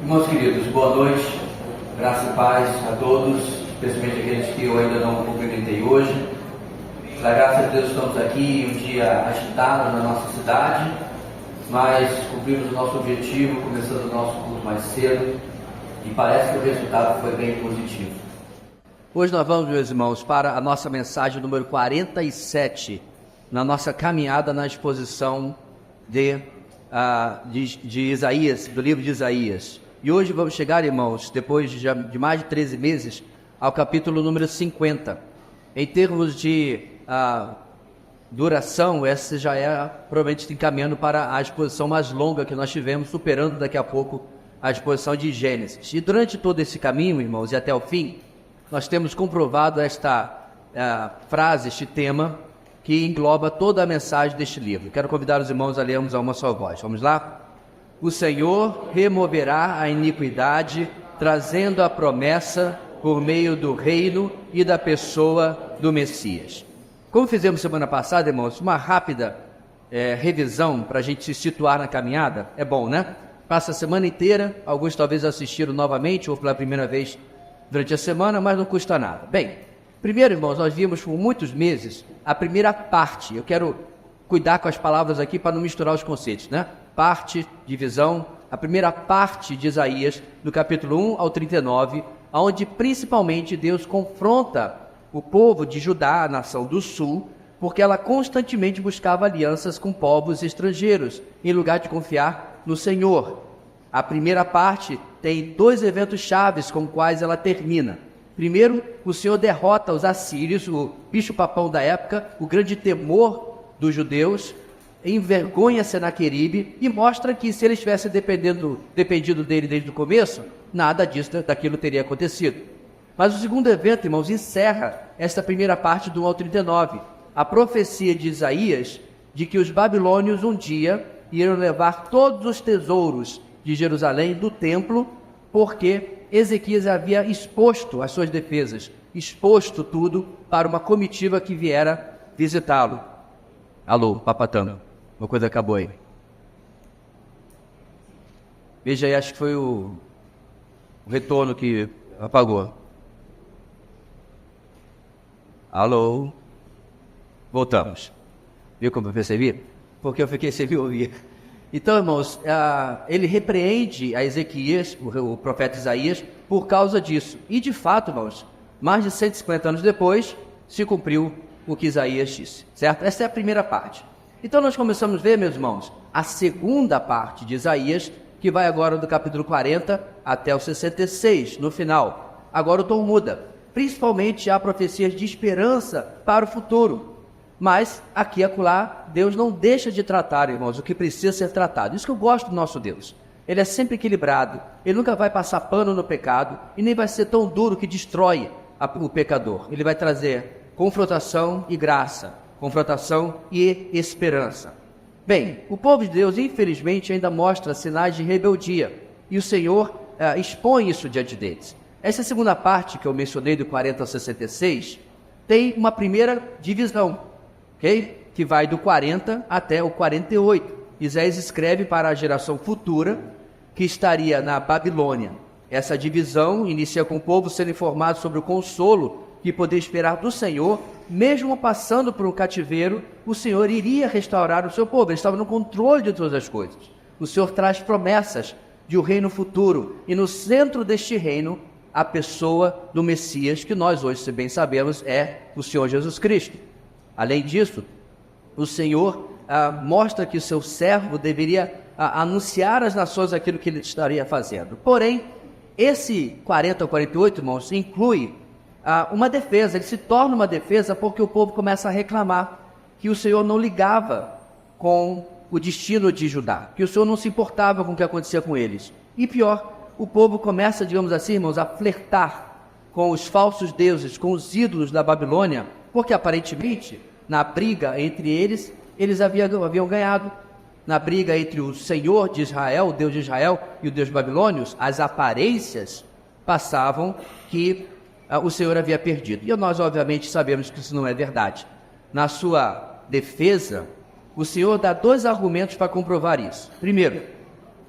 Irmãos queridos, boa noite, graça e paz a todos, especialmente aqueles que eu ainda não cumprimentei hoje. Pela graça de Deus estamos aqui, um dia agitado na nossa cidade, mas cumprimos o nosso objetivo, começando o nosso culto mais cedo, e parece que o resultado foi bem positivo. Hoje nós vamos, meus irmãos, para a nossa mensagem número 47, na nossa caminhada na exposição de Isaías, do livro de Isaías. E hoje vamos chegar, irmãos, depois de mais de 13 meses, ao capítulo número 50. Em termos de duração, essa já é provavelmente encaminhando para a exposição mais longa que nós tivemos, superando daqui a pouco a exposição de Gênesis. E durante todo esse caminho, irmãos, e até o fim, nós temos comprovado esta frase, este tema, que engloba toda a mensagem deste livro. Quero convidar os irmãos a lermos a uma só voz. Vamos lá? O Senhor removerá a iniquidade, trazendo a promessa por meio do reino e da pessoa do Messias. Como fizemos semana passada, irmãos, uma rápida revisão para a gente se situar na caminhada. É bom, né? Passa a semana inteira, alguns talvez assistiram novamente ou pela primeira vez durante a semana, mas não custa nada. Bem, primeiro, irmãos, nós vimos por muitos meses a primeira parte. Eu quero cuidar com as palavras aqui para não misturar os conceitos, né? Parte, divisão, a primeira parte de Isaías, do capítulo 1 ao 39, onde principalmente Deus confronta o povo de Judá, a nação do sul, porque ela constantemente buscava alianças com povos estrangeiros, em lugar de confiar no Senhor. A primeira parte tem dois eventos chaves com os quais ela termina. Primeiro, o Senhor derrota os assírios, o bicho-papão da época, o grande temor dos judeus, envergonha Senaqueribe e mostra que se eles tivessem dependido dele desde o começo, nada daquilo teria acontecido. Mas o segundo evento, irmãos, encerra esta primeira parte do 1 ao 39, a profecia de Isaías de que os babilônios um dia iriam levar todos os tesouros de Jerusalém do templo, porque Ezequias havia exposto as suas defesas, exposto tudo para uma comitiva que viera visitá-lo. Alô, papatão, uma coisa acabou aí. Veja aí, acho que foi o retorno que apagou. Alô, voltamos. Viu como eu percebi? Porque eu fiquei sem ouvir. Então, irmãos, ele repreende a Ezequias, o profeta Isaías, por causa disso. E, de fato, irmãos, mais de 150 anos depois, se cumpriu o que Isaías disse, certo? Essa é a primeira parte. Então, nós começamos a ver, meus irmãos, a segunda parte de Isaías, que vai agora do capítulo 40 até o 66, no final. Agora o tom muda. Principalmente há profecias de esperança para o futuro. Mas, aqui e acolá, Deus não deixa de tratar, irmãos, o que precisa ser tratado. Isso que eu gosto do nosso Deus. Ele é sempre equilibrado. Ele nunca vai passar pano no pecado e nem vai ser tão duro que destrói o pecador. Ele vai trazer confrontação e graça, confrontação e esperança. Bem, o povo de Deus, infelizmente, ainda mostra sinais de rebeldia. E o Senhor expõe isso diante deles. Essa segunda parte que eu mencionei, do 40 ao 66, tem uma primeira divisão, ok? Que vai do 40 até o 48. Isaías escreve para a geração futura que estaria na Babilônia. Essa divisão inicia com o povo sendo informado sobre o consolo que poderia esperar do Senhor, mesmo passando por um cativeiro, o Senhor iria restaurar o seu povo. Ele estava no controle de todas as coisas. O Senhor traz promessas de um reino futuro, e no centro deste reino, a pessoa do Messias, que nós hoje, se bem sabemos, é o Senhor Jesus Cristo. Além disso, o Senhor mostra que o seu servo deveria anunciar às nações aquilo que ele estaria fazendo. Porém, esse 40 ao 48, irmãos, inclui uma defesa. Ele se torna uma defesa porque o povo começa a reclamar que o Senhor não ligava com o destino de Judá, que o Senhor não se importava com o que acontecia com eles. E pior, o povo começa, digamos assim, irmãos, a flertar com os falsos deuses, com os ídolos da Babilônia, porque aparentemente, na briga entre eles, eles haviam ganhado. Na briga entre o Senhor de Israel, o Deus de Israel, e o Deus babilônios, as aparências passavam que o Senhor havia perdido. E nós, obviamente, sabemos que isso não é verdade. Na sua defesa, o Senhor dá dois argumentos para comprovar isso. Primeiro,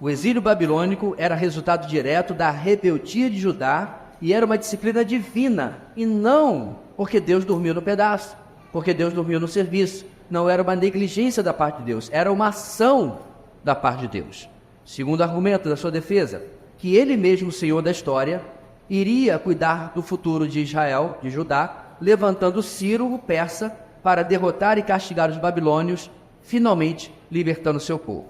O exílio babilônico era resultado direto da rebeldia de Judá e era uma disciplina divina, e não porque Deus dormiu no pedaço, porque Deus dormiu no serviço. Não era uma negligência da parte de Deus, era uma ação da parte de Deus. Segundo argumento da sua defesa, que ele mesmo, o Senhor da história, iria cuidar do futuro de Israel, de Judá, levantando Ciro, o persa, para derrotar e castigar os babilônios, finalmente libertando seu povo.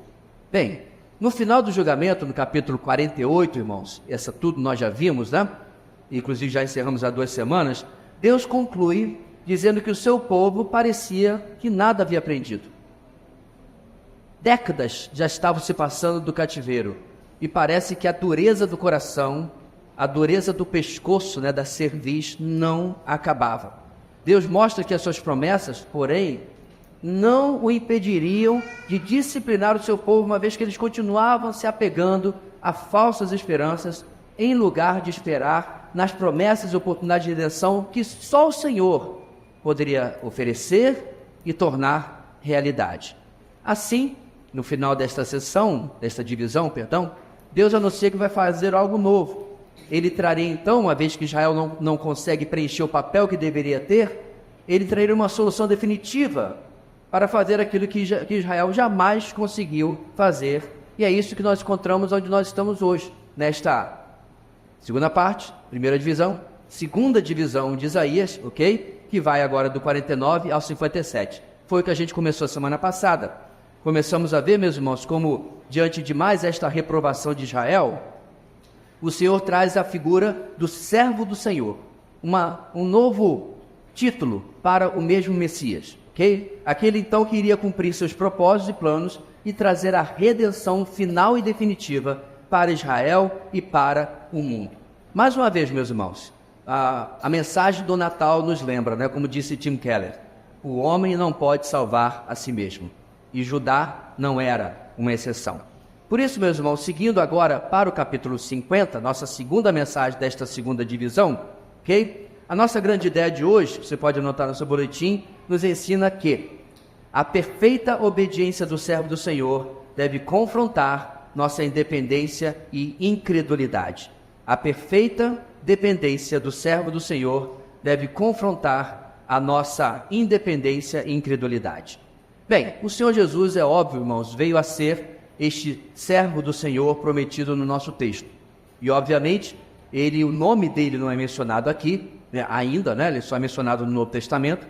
Bem, no final do julgamento, no capítulo 48, irmãos, essa tudo nós já vimos, né? Inclusive já encerramos há 2 semanas, Deus conclui dizendo que o seu povo parecia que nada havia aprendido. Décadas já estavam se passando do cativeiro e parece que a dureza do coração, a dureza do pescoço, né, da cerviz, não acabava. Deus mostra que as suas promessas, porém, não o impediriam de disciplinar o seu povo, uma vez que eles continuavam se apegando a falsas esperanças, em lugar de esperar nas promessas e oportunidades de redenção que só o Senhor poderia oferecer e tornar realidade. Assim, no final desta sessão, desta divisão, Deus anuncia que vai fazer algo novo. Ele traria então, uma vez que Israel não consegue preencher o papel que deveria ter, ele traria uma solução definitiva para fazer aquilo que Israel jamais conseguiu fazer. E é isso que nós encontramos onde nós estamos hoje, nesta segunda parte, primeira divisão, segunda divisão de Isaías, ok? Que vai agora do 49 ao 57. Foi o que a gente começou a semana passada. Começamos a ver, meus irmãos, como diante de mais esta reprovação de Israel, o Senhor traz a figura do servo do Senhor, um novo título para o mesmo Messias, ok? Aquele então que iria cumprir seus propósitos e planos e trazer a redenção final e definitiva para Israel e para o mundo. Mais uma vez, meus irmãos, a mensagem do Natal nos lembra, né, como disse Tim Keller, o homem não pode salvar a si mesmo, e Judá não era uma exceção. Por isso, meus irmãos, seguindo agora para o capítulo 50, nossa segunda mensagem desta segunda divisão, ok? A nossa grande ideia de hoje, você pode anotar no seu boletim, nos ensina que a perfeita obediência do servo do Senhor deve confrontar nossa independência e incredulidade. A perfeita dependência do servo do Senhor deve confrontar a nossa independência e incredulidade. Bem, o Senhor Jesus, é óbvio, irmãos, veio a ser este servo do Senhor prometido no nosso texto. E, obviamente, o nome dele não é mencionado aqui, né, ainda, né, ele só é mencionado no Novo Testamento.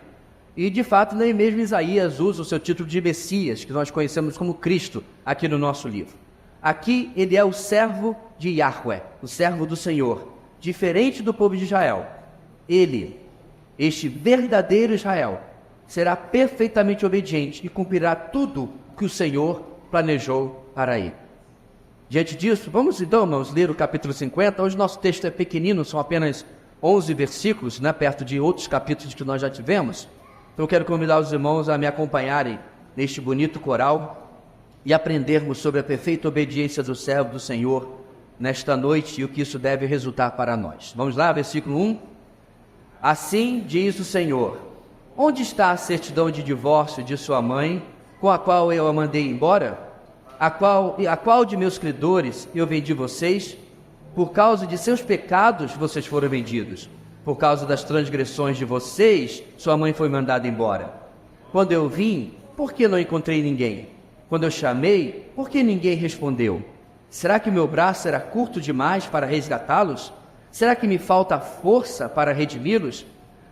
E, de fato, nem mesmo Isaías usa o seu título de Messias, que nós conhecemos como Cristo, aqui no nosso livro. Aqui ele é o servo de Yahweh, o servo do Senhor, diferente do povo de Israel. Ele, este verdadeiro Israel, será perfeitamente obediente e cumprirá tudo que o Senhor planejou para ele. Diante disso, vamos então, irmãos, ler o capítulo 50. Hoje nosso texto é pequenino, são apenas 11 versículos, né, perto de outros capítulos que nós já tivemos. Então eu quero convidar os irmãos a me acompanharem neste bonito coral e aprendermos sobre a perfeita obediência do servo do Senhor nesta noite e o que isso deve resultar para nós. Vamos lá, versículo 1. Assim diz o Senhor: onde está a certidão de divórcio de sua mãe, com a qual eu a mandei embora? A qual de meus credores eu vendi vocês? Por causa de seus pecados vocês foram vendidos. Por causa das transgressões de vocês, sua mãe foi mandada embora. Quando eu vim, por que não encontrei ninguém? Quando eu chamei, por que ninguém respondeu? Será que meu braço era curto demais para resgatá-los? Será que me falta força para redimi-los?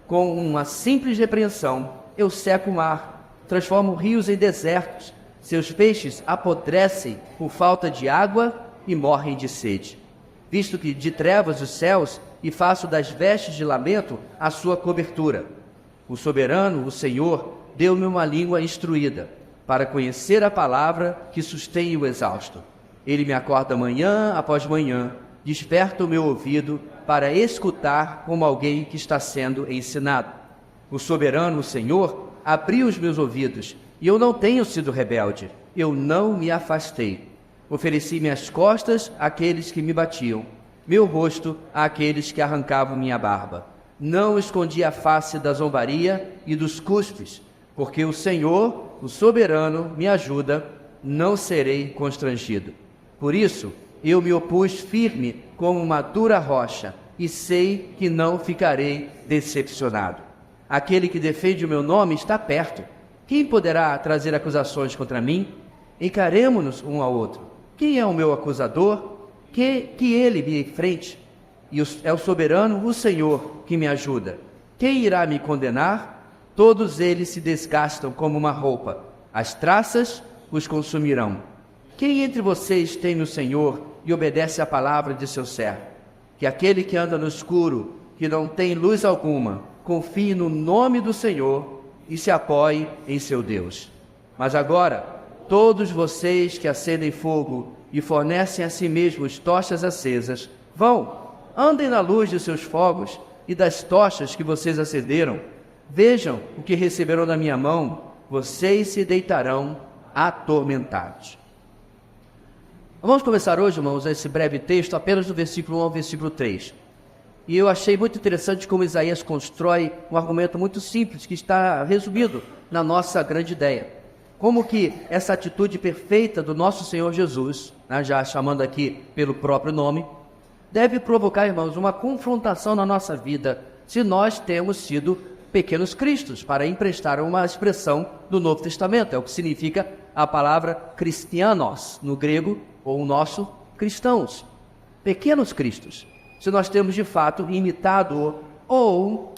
Com uma simples repreensão, eu seco o mar, transformo rios em desertos. Seus peixes apodrecem por falta de água e morrem de sede. Visto que de trevas os céus e faço das vestes de lamento a sua cobertura. O soberano, o Senhor, deu-me uma língua instruída, para conhecer a palavra que sustém o exausto. Ele me acorda manhã após manhã, desperta o meu ouvido para escutar como alguém que está sendo ensinado. O soberano, o Senhor, abriu os meus ouvidos, e eu não tenho sido rebelde, eu não me afastei. Ofereci minhas costas àqueles que me batiam, meu rosto àqueles que arrancavam minha barba. Não escondi a face da zombaria e dos cuspes, porque o Senhor, o soberano, me ajuda, não serei constrangido. Por isso, eu me opus firme como uma dura rocha, e sei que não ficarei decepcionado. Aquele que defende o meu nome está perto. Quem poderá trazer acusações contra mim? Encaremo-nos um ao outro. Quem é o meu acusador? Que ele me enfrente. E é o soberano, o Senhor, que me ajuda. Quem irá me condenar? Todos eles se desgastam como uma roupa. As traças os consumirão. Quem entre vocês teme o Senhor e obedece à palavra de seu servo? Que aquele que anda no escuro, que não tem luz alguma, confie no nome do Senhor e se apoie em seu Deus. Mas agora, todos vocês que acendem fogo e fornecem a si mesmos tochas acesas, andem na luz de seus fogos e das tochas que vocês acenderam. Vejam o que receberam da minha mão, vocês se deitarão atormentados. Vamos começar hoje, irmãos, esse breve texto apenas do versículo 1 ao versículo 3. E eu achei muito interessante como Isaías constrói um argumento muito simples, que está resumido na nossa grande ideia. Como que essa atitude perfeita do nosso Senhor Jesus, já chamando aqui pelo próprio nome, deve provocar, irmãos, uma confrontação na nossa vida, se nós temos sido pequenos cristos, para emprestar uma expressão do Novo Testamento. É o que significa a palavra cristianos, no grego, ou o nosso cristãos. Pequenos cristos. Se nós temos de fato imitado, ou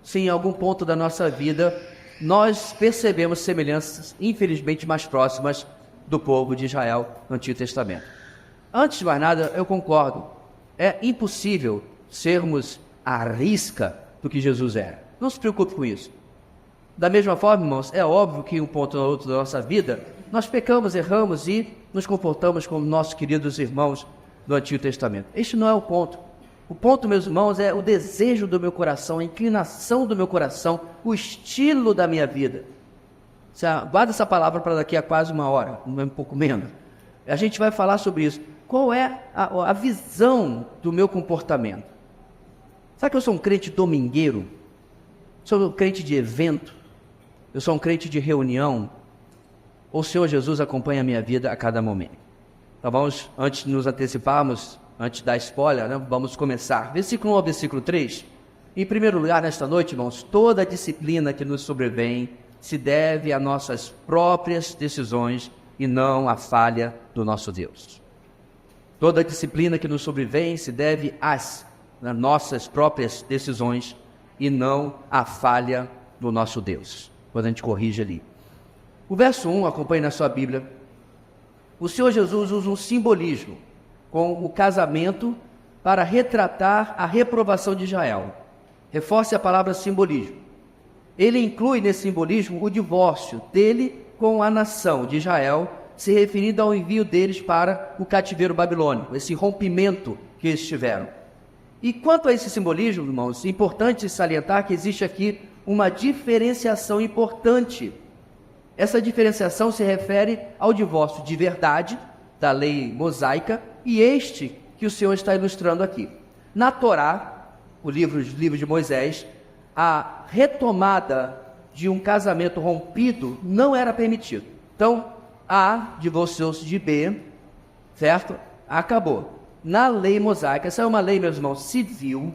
se em algum ponto da nossa vida nós percebemos semelhanças, infelizmente, mais próximas do povo de Israel no Antigo Testamento. Antes de mais nada, eu concordo. É impossível sermos à risca do que Jesus era. Não se preocupe com isso. Da mesma forma, irmãos, é óbvio que em um ponto ou outro da nossa vida, nós pecamos, erramos e nos comportamos como nossos queridos irmãos do Antigo Testamento. Este não é o ponto. O ponto, meus irmãos, é o desejo do meu coração, a inclinação do meu coração, o estilo da minha vida. Guarda essa palavra para daqui a quase uma hora, um pouco menos. A gente vai falar sobre isso. Qual é a visão do meu comportamento? Sabe que eu sou um crente domingueiro? Sou um crente de evento? Eu sou um crente de reunião? Ou o Senhor Jesus acompanha a minha vida a cada momento? Então vamos, antes de nos anteciparmos, antes da spoiler, vamos começar. Versículo 1 ao versículo 3. Em primeiro lugar, nesta noite, irmãos, toda a disciplina que nos sobrevém se deve a nossas próprias decisões e não à falha do nosso Deus. Toda a disciplina que nos sobrevém se deve às nossas próprias decisões e não à falha do nosso Deus. Quando a gente corrige ali. O verso 1, acompanhe na sua Bíblia. O Senhor Jesus usa um simbolismo com o casamento para retratar a reprovação de Israel. Reforce a palavra simbolismo. Ele inclui nesse simbolismo o divórcio dele com a nação de Israel, se referindo ao envio deles para o cativeiro babilônico, esse rompimento que eles tiveram. E quanto a esse simbolismo, irmãos, é importante salientar que existe aqui uma diferenciação importante. Essa diferenciação se refere ao divórcio de verdade, da lei mosaica, e este que o Senhor está ilustrando aqui. Na Torá, o livro de Moisés, a retomada de um casamento rompido não era permitido. Então, A divorciou-se de B, certo? Acabou. Na lei mosaica, essa é uma lei, meus irmãos, civil,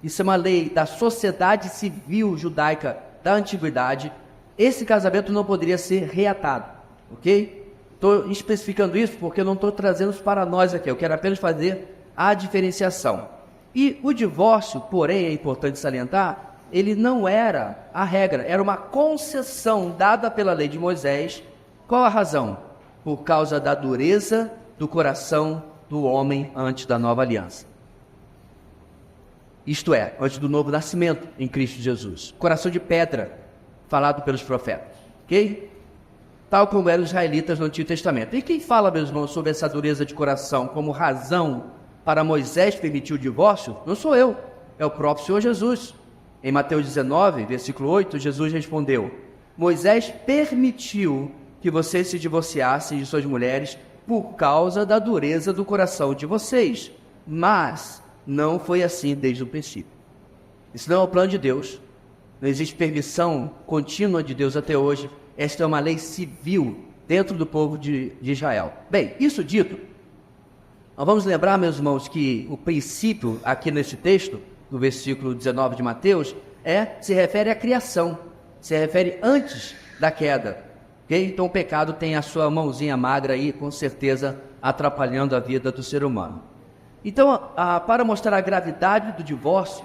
isso é uma lei da sociedade civil judaica da antiguidade, esse casamento não poderia ser reatado, ok? Estou especificando isso porque eu não estou trazendo isso para nós aqui, eu quero apenas fazer a diferenciação. E o divórcio, porém, é importante salientar, ele não era a regra, era uma concessão dada pela lei de Moisés. Qual a razão? Por causa da dureza do coração do homem antes da nova aliança. Isto é, antes do novo nascimento em Cristo Jesus. Coração de pedra, falado pelos profetas. Ok? Tal como eram os israelitas no Antigo Testamento. E quem fala, meus irmãos, sobre essa dureza de coração como razão para Moisés permitir o divórcio? Não sou eu, é o próprio Senhor Jesus. Em Mateus 19, versículo 8, Jesus respondeu: Moisés permitiu que vocês se divorciassem de suas mulheres por causa da dureza do coração de vocês. Mas não foi assim desde o princípio. Isso não é o plano de Deus. Não existe permissão contínua de Deus até hoje. Esta é uma lei civil dentro do povo de Israel. Bem, isso dito, Nós vamos lembrar, meus irmãos, que o princípio aqui nesse texto, no versículo 19 de Mateus, se refere à criação, se refere antes da queda. Okay? Então o pecado tem a sua mãozinha magra aí, com certeza, atrapalhando a vida do ser humano. Então, para mostrar a gravidade do divórcio,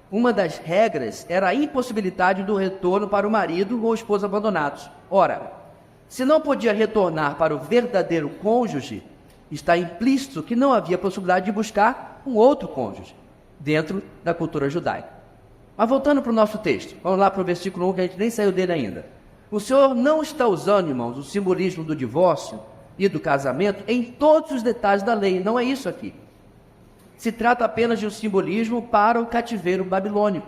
uma das regras era a impossibilidade do retorno para o marido ou esposa abandonados. Ora, se não podia retornar para o verdadeiro cônjuge, está implícito que não havia possibilidade de buscar um outro cônjuge dentro da cultura judaica. Mas voltando para o nosso texto, vamos lá para o versículo 1, que a gente nem saiu dele ainda. O Senhor não está usando, irmãos, o simbolismo do divórcio e do casamento em todos os detalhes da lei, não é isso aqui. Se trata apenas de um simbolismo para o cativeiro babilônico.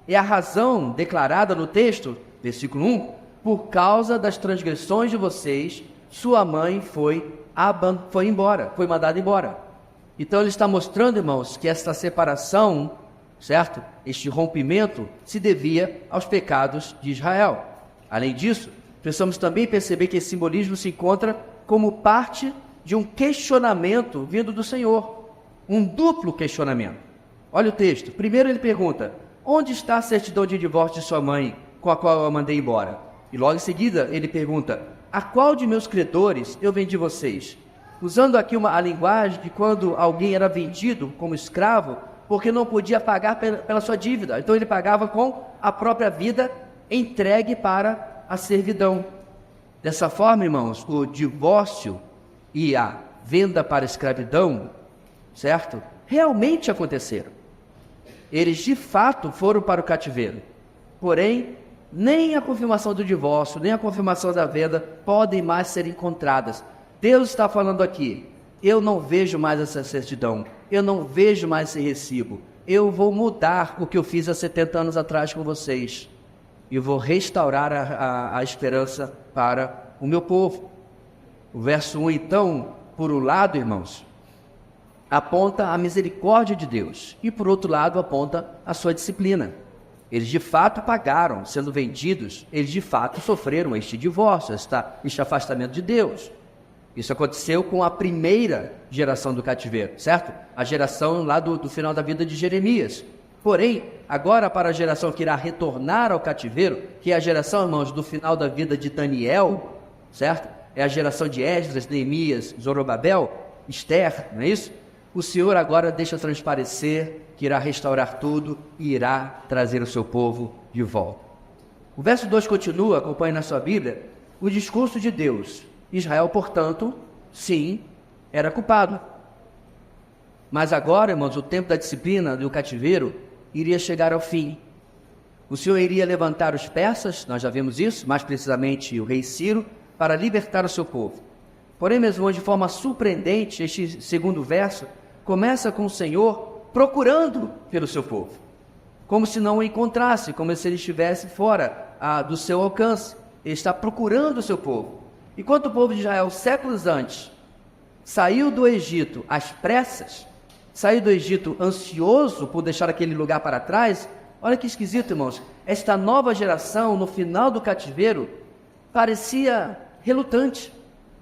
É a razão declarada no texto, versículo 1, por causa das transgressões de vocês, sua mãe foi embora, foi mandada embora. Então ele está mostrando, irmãos, que esta separação, certo? Este rompimento se devia aos pecados de Israel. Além disso, precisamos também perceber que esse simbolismo se encontra como parte de um questionamento vindo do Senhor. Um duplo questionamento. Olha o texto. Primeiro ele pergunta: onde está a certidão de divórcio de sua mãe, com a qual eu a mandei embora? E logo em seguida ele pergunta: a qual de meus credores eu vendi vocês? Usando aqui a linguagem de quando alguém era vendido como escravo, porque não podia pagar pela sua dívida. Então ele pagava com a própria vida entregue para a servidão. Dessa forma, irmãos, o divórcio e a venda para a escravidão, certo? Realmente aconteceram. Eles de fato foram para o cativeiro. Porém, nem a confirmação do divórcio, nem a confirmação da venda podem mais ser encontradas. Deus está falando aqui: eu não vejo mais essa certidão, eu não vejo mais esse recibo. Eu vou mudar o que eu fiz há 70 anos atrás com vocês. E vou restaurar a esperança para o meu povo. O verso 1, então, por um lado, irmãos, aponta a misericórdia de Deus, e por outro lado aponta a sua disciplina. Eles de fato pagaram, sendo vendidos, eles de fato sofreram este divórcio, este afastamento de Deus. Isso aconteceu com a primeira geração do cativeiro, certo? A geração lá do final da vida de Jeremias. Porém, agora para a geração que irá retornar ao cativeiro, que é a geração, irmãos, do final da vida de Daniel, certo? É a geração de Esdras, Neemias, Zorobabel, Esther, não é isso? O Senhor agora deixa transparecer que irá restaurar tudo e irá trazer o seu povo de volta. O verso 2 continua, acompanhe na sua Bíblia, o discurso de Deus. Israel, portanto, sim, era culpado. Mas agora, irmãos, o tempo da disciplina do cativeiro iria chegar ao fim. O Senhor iria levantar os persas, nós já vimos isso, mais precisamente o rei Ciro, para libertar o seu povo. Porém, meus irmãos, de forma surpreendente, este segundo verso começa com o Senhor procurando pelo seu povo, como se não o encontrasse, como se ele estivesse fora do seu alcance. Ele está procurando o seu povo. Enquanto o povo de Israel, séculos antes, saiu do Egito às pressas, saiu do Egito ansioso por deixar aquele lugar para trás, olha que esquisito, irmãos, esta nova geração, no final do cativeiro, parecia relutante,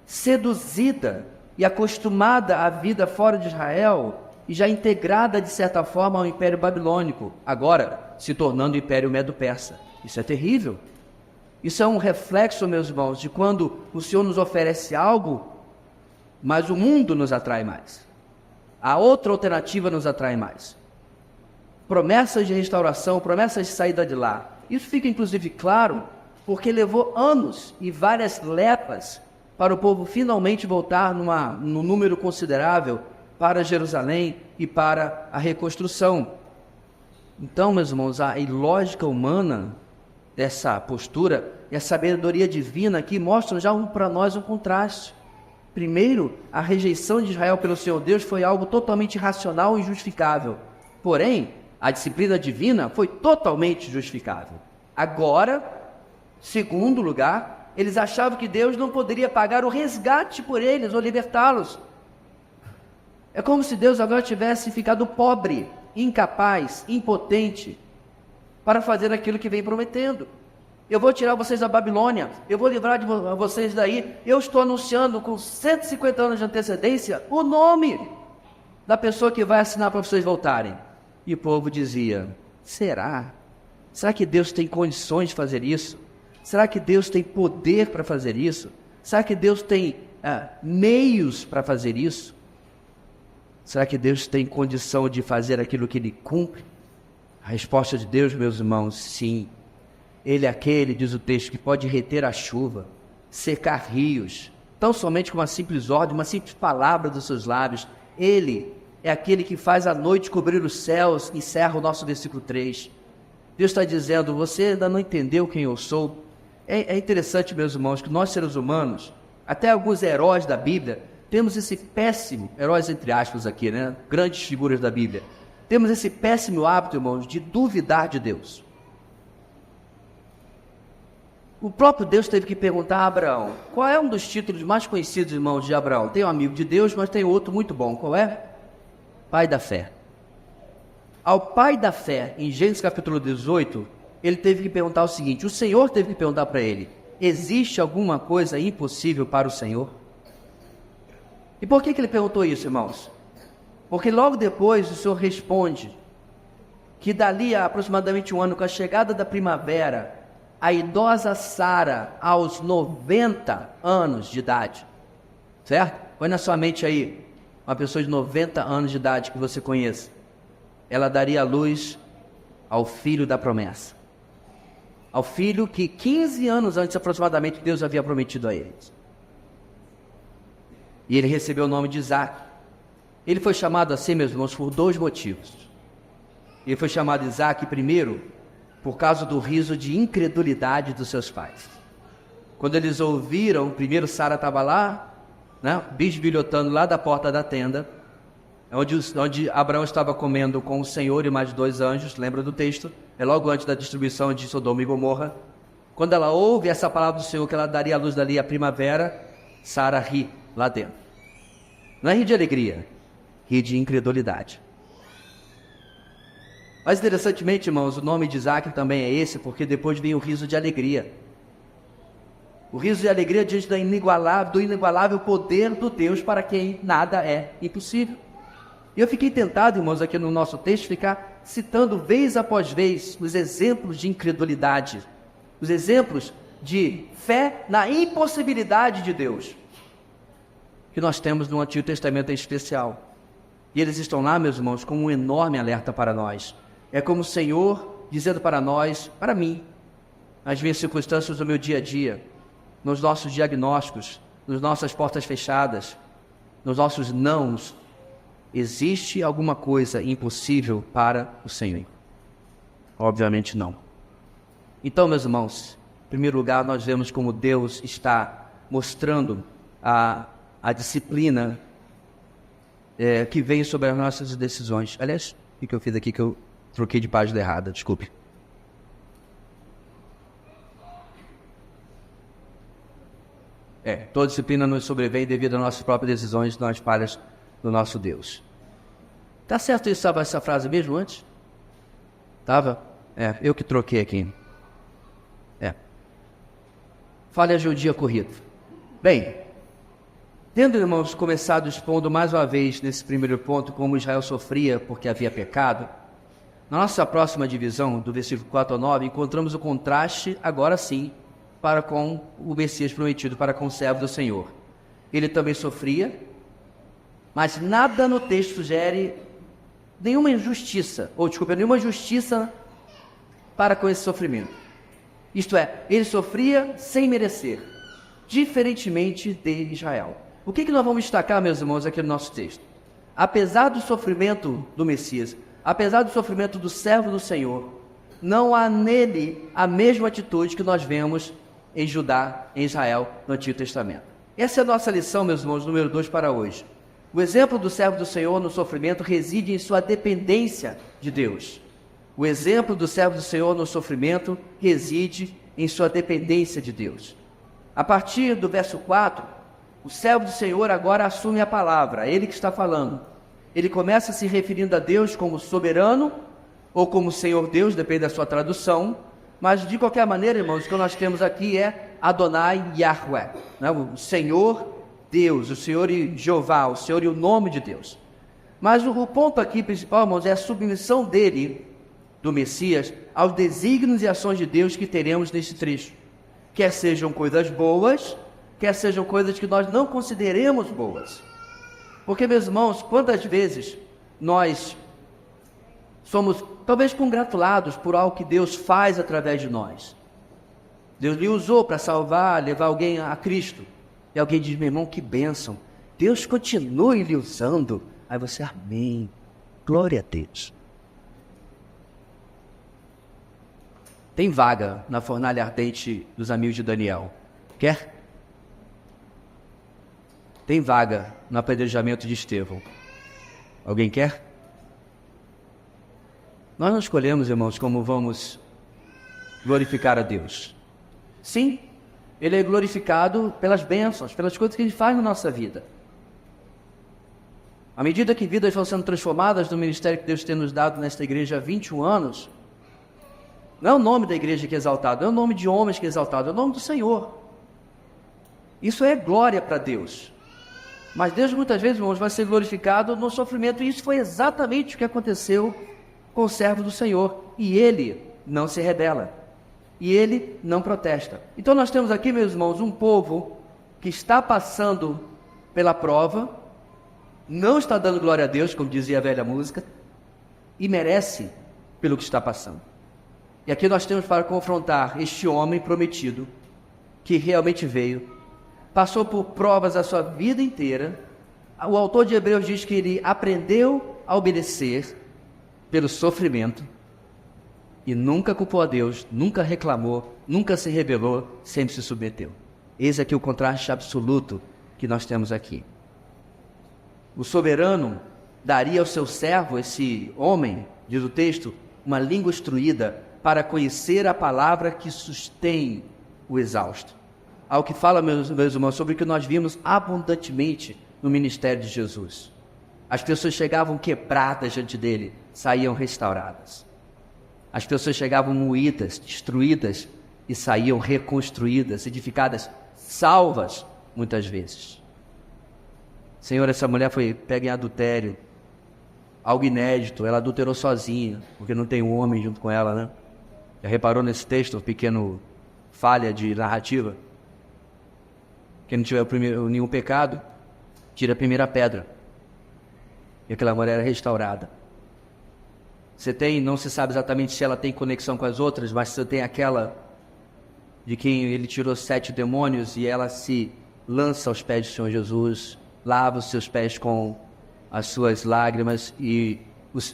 seduzida e acostumada à vida fora de Israel e já integrada, de certa forma, ao Império Babilônico, agora se tornando o Império Medo-Persa. Isso é terrível. Isso é um reflexo, meus irmãos, de quando o Senhor nos oferece algo, mas o mundo nos atrai mais. A outra alternativa nos atrai mais. Promessas de restauração, promessas de saída de lá. Isso fica, inclusive, claro, porque levou anos e várias lepas para o povo finalmente voltar num número considerável para Jerusalém e para a reconstrução. Então, meus irmãos, a ilógica humana dessa postura e a sabedoria divina aqui mostram já para nós um contraste. Primeiro, a rejeição de Israel pelo Senhor Deus foi algo totalmente irracional e injustificável. Porém, a disciplina divina foi totalmente justificável. Agora, segundo lugar, eles achavam que Deus não poderia pagar o resgate por eles ou libertá-los. É como se Deus agora tivesse ficado pobre, incapaz, impotente para fazer aquilo que vem prometendo. Eu vou tirar vocês da Babilônia, eu vou livrar de vocês daí. Eu estou anunciando com 150 anos de antecedência o nome da pessoa que vai assinar para vocês voltarem. E o povo dizia, será? Será que Deus tem condições de fazer isso? Será que Deus tem poder para fazer isso? Será que Deus tem meios para fazer isso? Será que Deus tem condição de fazer aquilo que Ele cumpre? A resposta de Deus, meus irmãos, sim. Ele é aquele, diz o texto, que pode reter a chuva, secar rios, tão somente com uma simples ordem, uma simples palavra dos seus lábios. Ele é aquele que faz a noite cobrir os céus, encerra o nosso versículo 3. Deus está dizendo, você ainda não entendeu quem eu sou? É interessante, meus irmãos, que nós seres humanos, até alguns heróis da Bíblia, temos esse péssimo, heróis entre aspas aqui, né? Grandes figuras da Bíblia, temos esse péssimo hábito, irmãos, de duvidar de Deus. O próprio Deus teve que perguntar a Abraão, qual é um dos títulos mais conhecidos, irmãos, de Abraão? Tem um amigo de Deus, mas tem outro muito bom, qual é? Pai da fé. Ao pai da fé, em Gênesis capítulo 18, ele teve que perguntar o seguinte, o Senhor teve que perguntar para ele, existe alguma coisa impossível para o Senhor? E por que ele perguntou isso, irmãos? Porque logo depois o Senhor responde que dali a aproximadamente um ano, com a chegada da primavera, a idosa Sara, aos 90 anos de idade, certo? Põe na sua mente aí, uma pessoa de 90 anos de idade que você conheça, ela daria luz ao filho da promessa, ao filho que 15 anos antes aproximadamente Deus havia prometido a eles. E ele recebeu o nome de Isaac. Ele foi chamado assim, meus irmãos, por dois motivos. Ele foi chamado Isaac primeiro por causa do riso de incredulidade dos seus pais. Quando eles ouviram, primeiro Sara estava lá, né, bisbilhotando lá da porta da tenda, onde Abraão estava comendo com o Senhor e mais 2 anjos, lembra do texto? É logo antes da destruição de Sodoma e Gomorra. Quando ela ouve essa palavra do Senhor, que ela daria a luz dali à primavera, Sara ri lá dentro. Não é rir de alegria, rir de incredulidade. Mas interessantemente, irmãos, o nome de Isaac também é esse, porque depois vem o riso de alegria. O riso de alegria diante do inigualável poder do Deus para quem nada é impossível. E eu fiquei tentado, irmãos, aqui no nosso texto, ficar citando vez após vez os exemplos de incredulidade, os exemplos de fé na impossibilidade de Deus, que nós temos no Antigo Testamento em especial. E eles estão lá, meus irmãos, como um enorme alerta para nós. É como o Senhor dizendo para nós, para mim, nas minhas circunstâncias do meu dia a dia, nos nossos diagnósticos, nas nossas portas fechadas, nos nossos nãos, existe alguma coisa impossível para o Senhor? Obviamente não. Então, meus irmãos, em primeiro lugar, nós vemos como Deus está mostrando a disciplina que vem sobre as nossas decisões. Aliás, o que eu fiz aqui que eu troquei de página errada, desculpe. Toda disciplina nos sobrevém devido às nossas próprias decisões, nas falhas do nosso Deus. Tá certo isso, estava essa frase mesmo antes? Estava? Eu que troquei aqui. Falha de um dia corrido. Bem, tendo, irmãos, começado expondo mais uma vez nesse primeiro ponto como Israel sofria porque havia pecado, na nossa próxima divisão, do versículo 4 ao 9, encontramos o contraste, agora sim, para com o Messias prometido, para com o servo do Senhor. Ele também sofria, mas nada no texto sugere nenhuma justiça para com esse sofrimento. Isto é, ele sofria sem merecer, diferentemente de Israel. O que nós vamos destacar, meus irmãos, aqui no nosso texto? Apesar do sofrimento do Messias, apesar do sofrimento do servo do Senhor, não há nele a mesma atitude que nós vemos em Judá, em Israel, no Antigo Testamento. Essa é a nossa lição, meus irmãos, número 2 para hoje. O exemplo do servo do Senhor no sofrimento reside em sua dependência de Deus. O exemplo do servo do Senhor no sofrimento reside em sua dependência de Deus. A partir do verso 4, o servo do Senhor agora assume a palavra, é ele que está falando. Ele começa se referindo a Deus como soberano, ou como Senhor Deus, depende da sua tradução, Mas, de qualquer maneira, irmãos, o que nós temos aqui é Adonai Yahweh, né? O Senhor Deus, o Senhor e Jeová, o Senhor e o nome de Deus. Mas o ponto aqui principal, irmãos, é a submissão dele, do Messias, aos desígnios e ações de Deus que teremos nesse trecho. Quer sejam coisas boas, quer sejam coisas que nós não consideremos boas. Porque, meus irmãos, quantas vezes nós somos talvez congratulados por algo que Deus faz através de nós. Deus lhe usou para salvar, levar alguém a Cristo. E alguém diz, meu irmão, que bênção. Deus continue lhe usando. Aí você, amém. Glória a Deus. Tem vaga na fornalha ardente dos amigos de Daniel. Quer? Tem vaga no apedrejamento de Estevão. Alguém quer? Nós não escolhemos, irmãos, como vamos glorificar a Deus. Sim, Ele é glorificado pelas bênçãos, pelas coisas que Ele faz na nossa vida. À medida que vidas vão sendo transformadas no ministério que Deus tem nos dado nesta igreja há 21 anos, não é o nome da igreja que é exaltado, não é o nome de homens que é exaltado, é o nome do Senhor. Isso é glória para Deus. Mas Deus muitas vezes, irmãos, vai ser glorificado no sofrimento, e isso foi exatamente o que aconteceu com o servo do Senhor. E ele não se rebela. E ele não protesta. Então nós temos aqui, meus irmãos, um povo que está passando pela prova, não está dando glória a Deus, como dizia a velha música, e merece pelo que está passando. E aqui nós temos para confrontar este homem prometido, que realmente veio, passou por provas a sua vida inteira. O autor de Hebreus diz que ele aprendeu a obedecer pelo sofrimento e nunca culpou a Deus, nunca reclamou, nunca se rebelou, sempre se submeteu. Eis aqui o contraste absoluto que nós temos aqui. O soberano daria ao seu servo, esse homem, diz o texto, uma língua instruída para conhecer a palavra que sustém o exausto. Ao que fala, meus irmãos, sobre o que nós vimos abundantemente no ministério de Jesus. As pessoas chegavam quebradas diante dele, saíam restauradas. As pessoas chegavam moídas, destruídas, e saíam reconstruídas, edificadas, salvas, muitas vezes. Senhor, essa mulher foi pega em adultério, algo inédito, ela adulterou sozinha, porque não tem um homem junto com ela, né? Já reparou nesse texto, pequeno falha de narrativa? Quem não tiver nenhum pecado, tira a primeira pedra. E aquela mulher é restaurada. Você tem, não se sabe exatamente se ela tem conexão com as outras, mas você tem aquela de quem ele tirou 7 demônios e ela se lança aos pés do Senhor Jesus, lava os seus pés com as suas lágrimas, e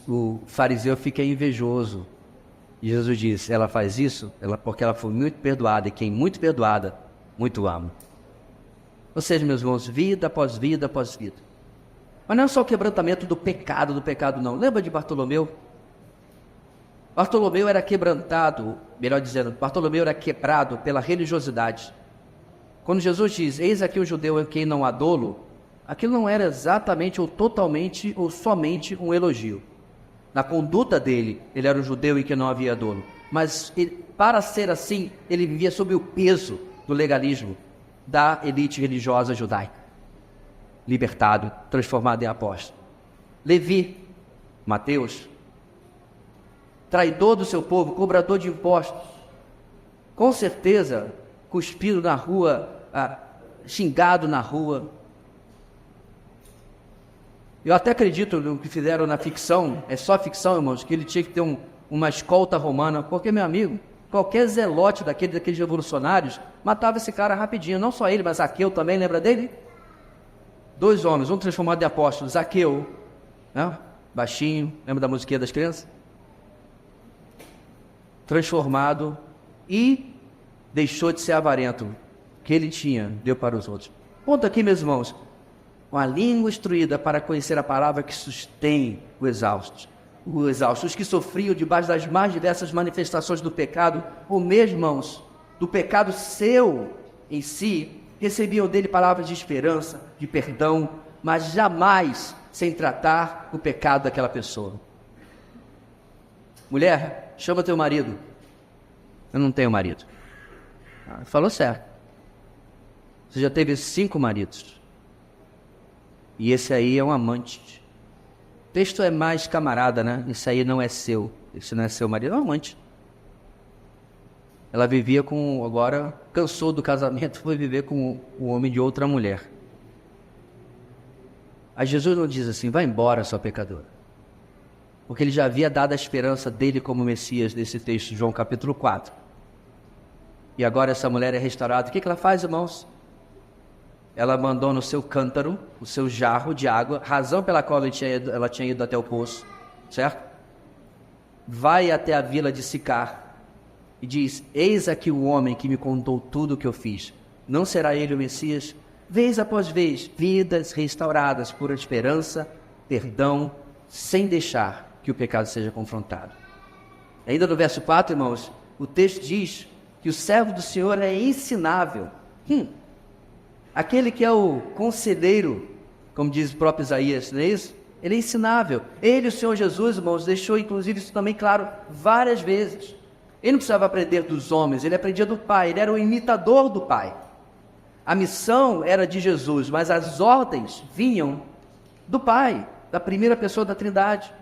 o fariseu fica invejoso. E Jesus diz, ela faz isso porque ela foi muito perdoada, e quem muito perdoada, muito ama. Ou seja, meus irmãos, vida após vida após vida. Mas não é só o quebrantamento do pecado não. Lembra de Bartolomeu? Bartolomeu era quebrantado, melhor dizendo, Bartolomeu era quebrado pela religiosidade. Quando Jesus diz, eis aqui o judeu em quem não há dolo, aquilo não era exatamente ou totalmente ou somente um elogio. Na conduta dele, ele era um judeu em que não havia dolo. Mas para ser assim, ele vivia sob o peso do legalismo da elite religiosa judaica. Libertado, transformado em apóstolo. Levi, Mateus, traidor do seu povo, cobrador de impostos, com certeza cuspido na rua, xingado na rua. Eu até acredito no que fizeram na ficção, é só ficção, irmãos, que ele tinha que ter uma escolta romana, porque, meu amigo, qualquer zelote daqueles revolucionários matava esse cara rapidinho, não só ele, mas Zaqueu também, lembra dele? 2 homens, um transformado em apóstolo, Zaqueu, né? Baixinho, lembra da musiquinha das crianças? Transformado, e deixou de ser avarento, que ele tinha, deu para os outros. Ponto aqui, meus irmãos, uma língua instruída para conhecer a palavra que sustém o exausto. Os que sofriam debaixo das mais diversas manifestações do pecado, ou mesmo, irmãos, do pecado seu em si, recebiam dele palavras de esperança, de perdão, mas jamais sem tratar o pecado daquela pessoa. Mulher, chama teu marido. Eu não tenho marido. Falou certo. Você já teve 5 maridos. E esse aí é um amante. O texto é mais camarada, né? Esse aí não é seu. Esse não é seu marido, é um amante. Ela vivia com... Agora, cansou do casamento, foi viver com o homem de outra mulher. Aí Jesus não diz assim, vai embora, sua pecadora. Porque ele já havia dado a esperança dele como Messias nesse texto, João capítulo 4. E agora essa mulher é restaurada. O que ela faz, irmãos? Ela abandona o seu cântaro, o seu jarro de água, razão pela qual ela tinha ido até o poço, certo? Vai até a vila de Sicar e diz, eis aqui o homem que me contou tudo o que eu fiz. Não será ele o Messias? Vez após vez, vidas restauradas por esperança, perdão, sem deixar que o pecado seja confrontado. Ainda no verso 4, irmãos, o texto diz que o servo do Senhor é ensinável. Aquele que é o conselheiro, como diz o próprio Isaías, não é isso? Ele é ensinável. Ele, o Senhor Jesus, irmãos, deixou inclusive isso também claro várias vezes. Ele não precisava aprender dos homens, ele aprendia do Pai, ele era o imitador do Pai. A missão era de Jesus, mas as ordens vinham do Pai, da primeira pessoa da Trindade.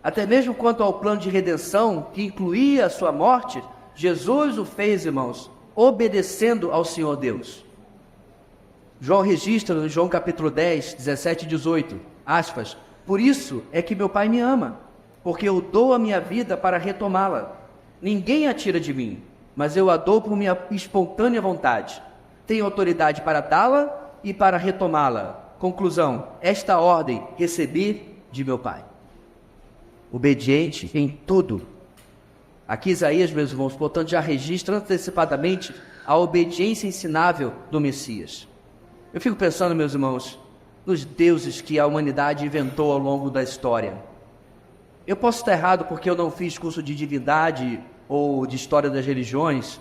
Até mesmo quanto ao plano de redenção, que incluía a sua morte, Jesus o fez, irmãos, obedecendo ao Senhor Deus. João registra no João capítulo 10, 17 e 18, aspas, por isso é que meu Pai me ama, porque eu dou a minha vida para retomá-la. Ninguém a tira de mim, mas eu a dou por minha espontânea vontade. Tenho autoridade para dá-la e para retomá-la. Conclusão, esta ordem recebi de meu Pai. Obediente em tudo. Aqui Isaías, meus irmãos, portanto, já registra antecipadamente a obediência ensinável do Messias. Eu fico pensando, meus irmãos, nos deuses que a humanidade inventou ao longo da história. Eu posso estar errado porque eu não fiz curso de divindade ou de história das religiões,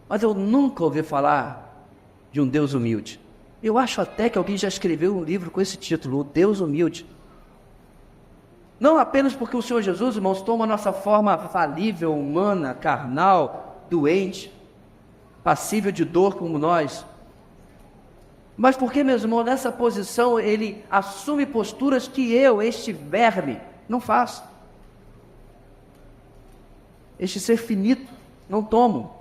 mas eu nunca ouvi falar de um Deus humilde. Eu acho até que alguém já escreveu um livro com esse título, O Deus Humilde. Não apenas porque o Senhor Jesus, irmãos, toma a nossa forma falível, humana, carnal, doente, passível de dor como nós, mas porque, meus irmãos, nessa posição ele assume posturas que eu, este verme, não faço. Este ser finito, não tomo.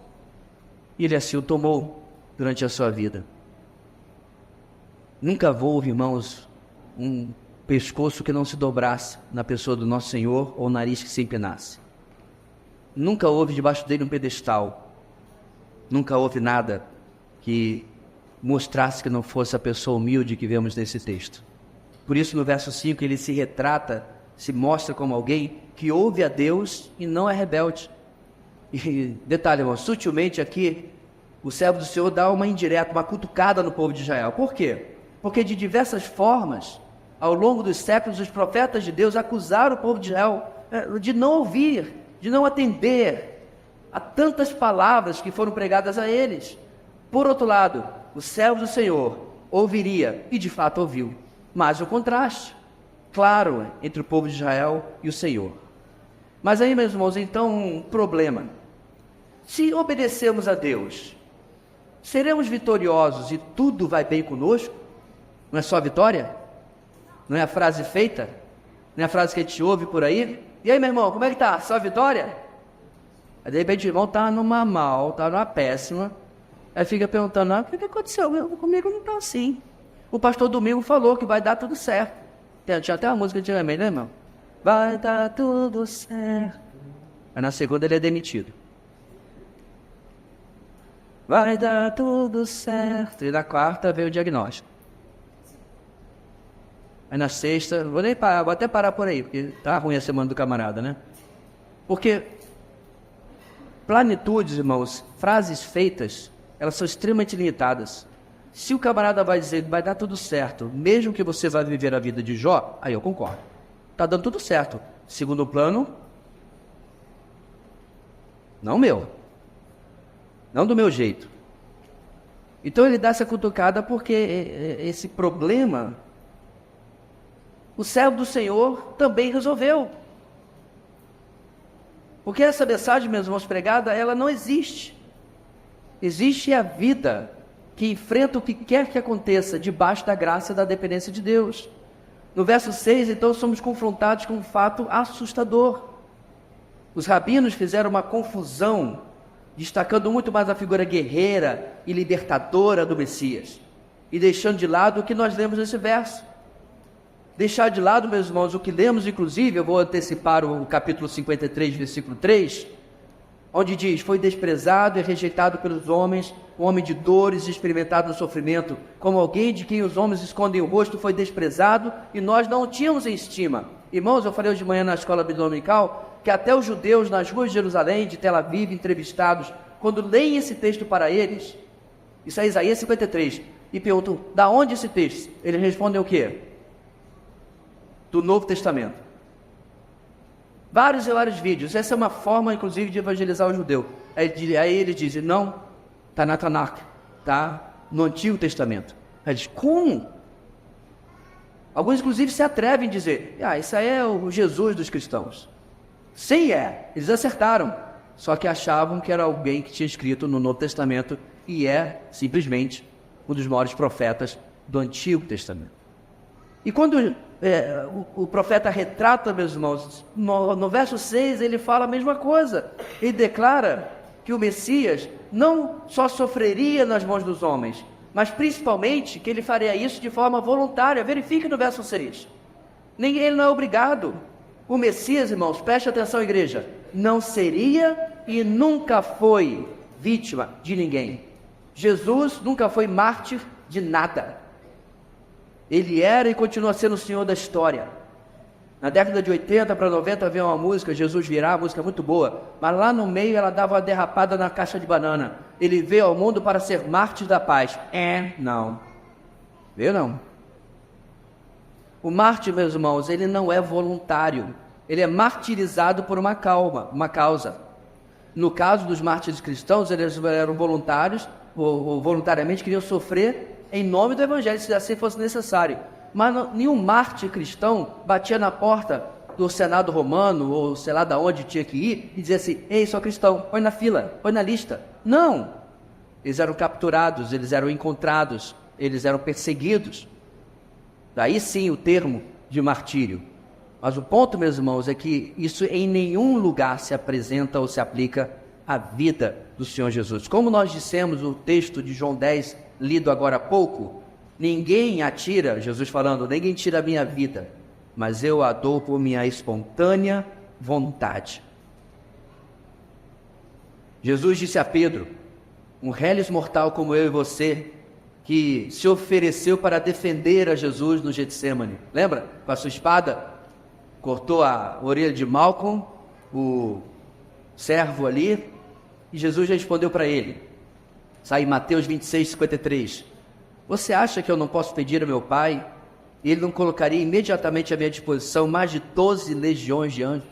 E ele assim o tomou durante a sua vida. Nunca houve, irmãos, um pescoço que não se dobrasse na pessoa do nosso Senhor ou nariz que se empinasse. Nunca houve debaixo dele um pedestal. Nunca houve nada que mostrasse que não fosse a pessoa humilde que vemos nesse texto. Por isso, no verso 5, ele se retrata, se mostra como alguém que ouve a Deus e não é rebelde. E detalhe, irmão, sutilmente aqui, o servo do Senhor dá uma indireta, uma cutucada no povo de Israel. Por quê? Porque de diversas formas, ao longo dos séculos, os profetas de Deus acusaram o povo de Israel de não ouvir, de não atender a tantas palavras que foram pregadas a eles. Por outro lado, o servo do Senhor ouviria, e de fato ouviu, mas o contraste, claro, entre o povo de Israel e o Senhor. Mas aí, meus irmãos, então um problema. Se obedecermos a Deus, seremos vitoriosos e tudo vai bem conosco? Não é só vitória? Não é a frase feita? Não é a frase que a gente ouve por aí? E aí, meu irmão, como é que tá? Só vitória? Aí, de repente, o irmão tá numa mal, tá numa péssima. Aí fica perguntando, o que aconteceu? Comigo não tá assim. O pastor Domingo falou que vai dar tudo certo. Tinha até uma música antigamente, né, irmão? Vai dar tudo certo. Aí na segunda ele é demitido. Vai dar tudo certo. E na quarta veio o diagnóstico. Aí na sexta, vou até parar por aí, porque tá ruim a semana do camarada, né? Porque plenitudes, irmãos, frases feitas, elas são extremamente limitadas. Se o camarada vai dizer que vai dar tudo certo, mesmo que você vá viver a vida de Jó, aí eu concordo. Está dando tudo certo. Segundo plano, não meu. Não do meu jeito. Então ele dá essa cutucada porque esse problema, o servo do Senhor também resolveu. Porque essa mensagem, meus irmãos, pregada, ela não existe. Existe a vida que enfrenta o que quer que aconteça debaixo da graça e da dependência de Deus. No verso 6, então, somos confrontados com um fato assustador. Os rabinos fizeram uma confusão, destacando muito mais a figura guerreira e libertadora do Messias, e deixando de lado o que nós lemos nesse verso. Deixar de lado, meus irmãos, o que lemos, inclusive, eu vou antecipar o capítulo 53, versículo 3, onde diz: foi desprezado e rejeitado pelos homens, um homem de dores, experimentado no sofrimento, como alguém de quem os homens escondem o rosto, foi desprezado, e nós não o tínhamos em estima. Irmãos, eu falei hoje de manhã na escola dominical, que até os judeus nas ruas de Jerusalém, de Tel Aviv, entrevistados, quando leem esse texto para eles, isso é Isaías 53, e perguntam: da onde esse texto? Eles respondem o quê? Do Novo Testamento. Vários e vários vídeos. Essa é uma forma, inclusive, de evangelizar o judeu. Aí eles dizem: não, está na Tanakh, está no Antigo Testamento. Aí diz: como? Alguns, inclusive, se atrevem a dizer: isso aí é o Jesus dos cristãos. Sim, eles acertaram, só que achavam que era alguém que tinha escrito no Novo Testamento, e é simplesmente um dos maiores profetas do Antigo Testamento. E quando o profeta retrata, meus irmãos, no verso 6, ele fala a mesma coisa. Ele declara que o Messias não só sofreria nas mãos dos homens, mas principalmente que ele faria isso de forma voluntária. Verifique no verso 6. Ele não é obrigado. O Messias, irmãos, preste atenção, igreja, não seria e nunca foi vítima de ninguém. Jesus nunca foi mártir de nada. Ele era e continua sendo o Senhor da história. Na década de 80 para 90 havia uma música, Jesus Virá, música muito boa, mas lá no meio ela dava uma derrapada na caixa de banana. Ele veio ao mundo para ser mártir da paz. Não. Veio não. O mártir, meus irmãos, ele não é voluntário. Ele é martirizado por uma causa. No caso dos mártires cristãos, eles eram voluntários, ou voluntariamente queriam sofrer em nome do Evangelho, se assim fosse necessário. Mas nenhum mártir cristão batia na porta do Senado romano, ou sei lá de onde tinha que ir, e dizia assim: ei, sou cristão, põe na fila, põe na lista. Não! Eles eram capturados, eles eram encontrados, eles eram perseguidos. Daí sim o termo de martírio. Mas o ponto, meus irmãos, é que isso em nenhum lugar se apresenta ou se aplica à vida do Senhor Jesus. Como nós dissemos, o texto de João 10, lido agora há pouco, ninguém atira, Jesus falando, ninguém tira a minha vida, mas eu a dou por minha espontânea vontade. Jesus disse a Pedro, um reles mortal como eu e você, que se ofereceu para defender a Jesus no Getsemane. Lembra? Com a sua espada, cortou a orelha de Malcolm, o servo ali, e Jesus respondeu para ele. Sai em Mateus 26, 53. Você acha que eu não posso pedir ao meu Pai? E Ele não colocaria imediatamente à minha disposição mais de 12 legiões de anjos?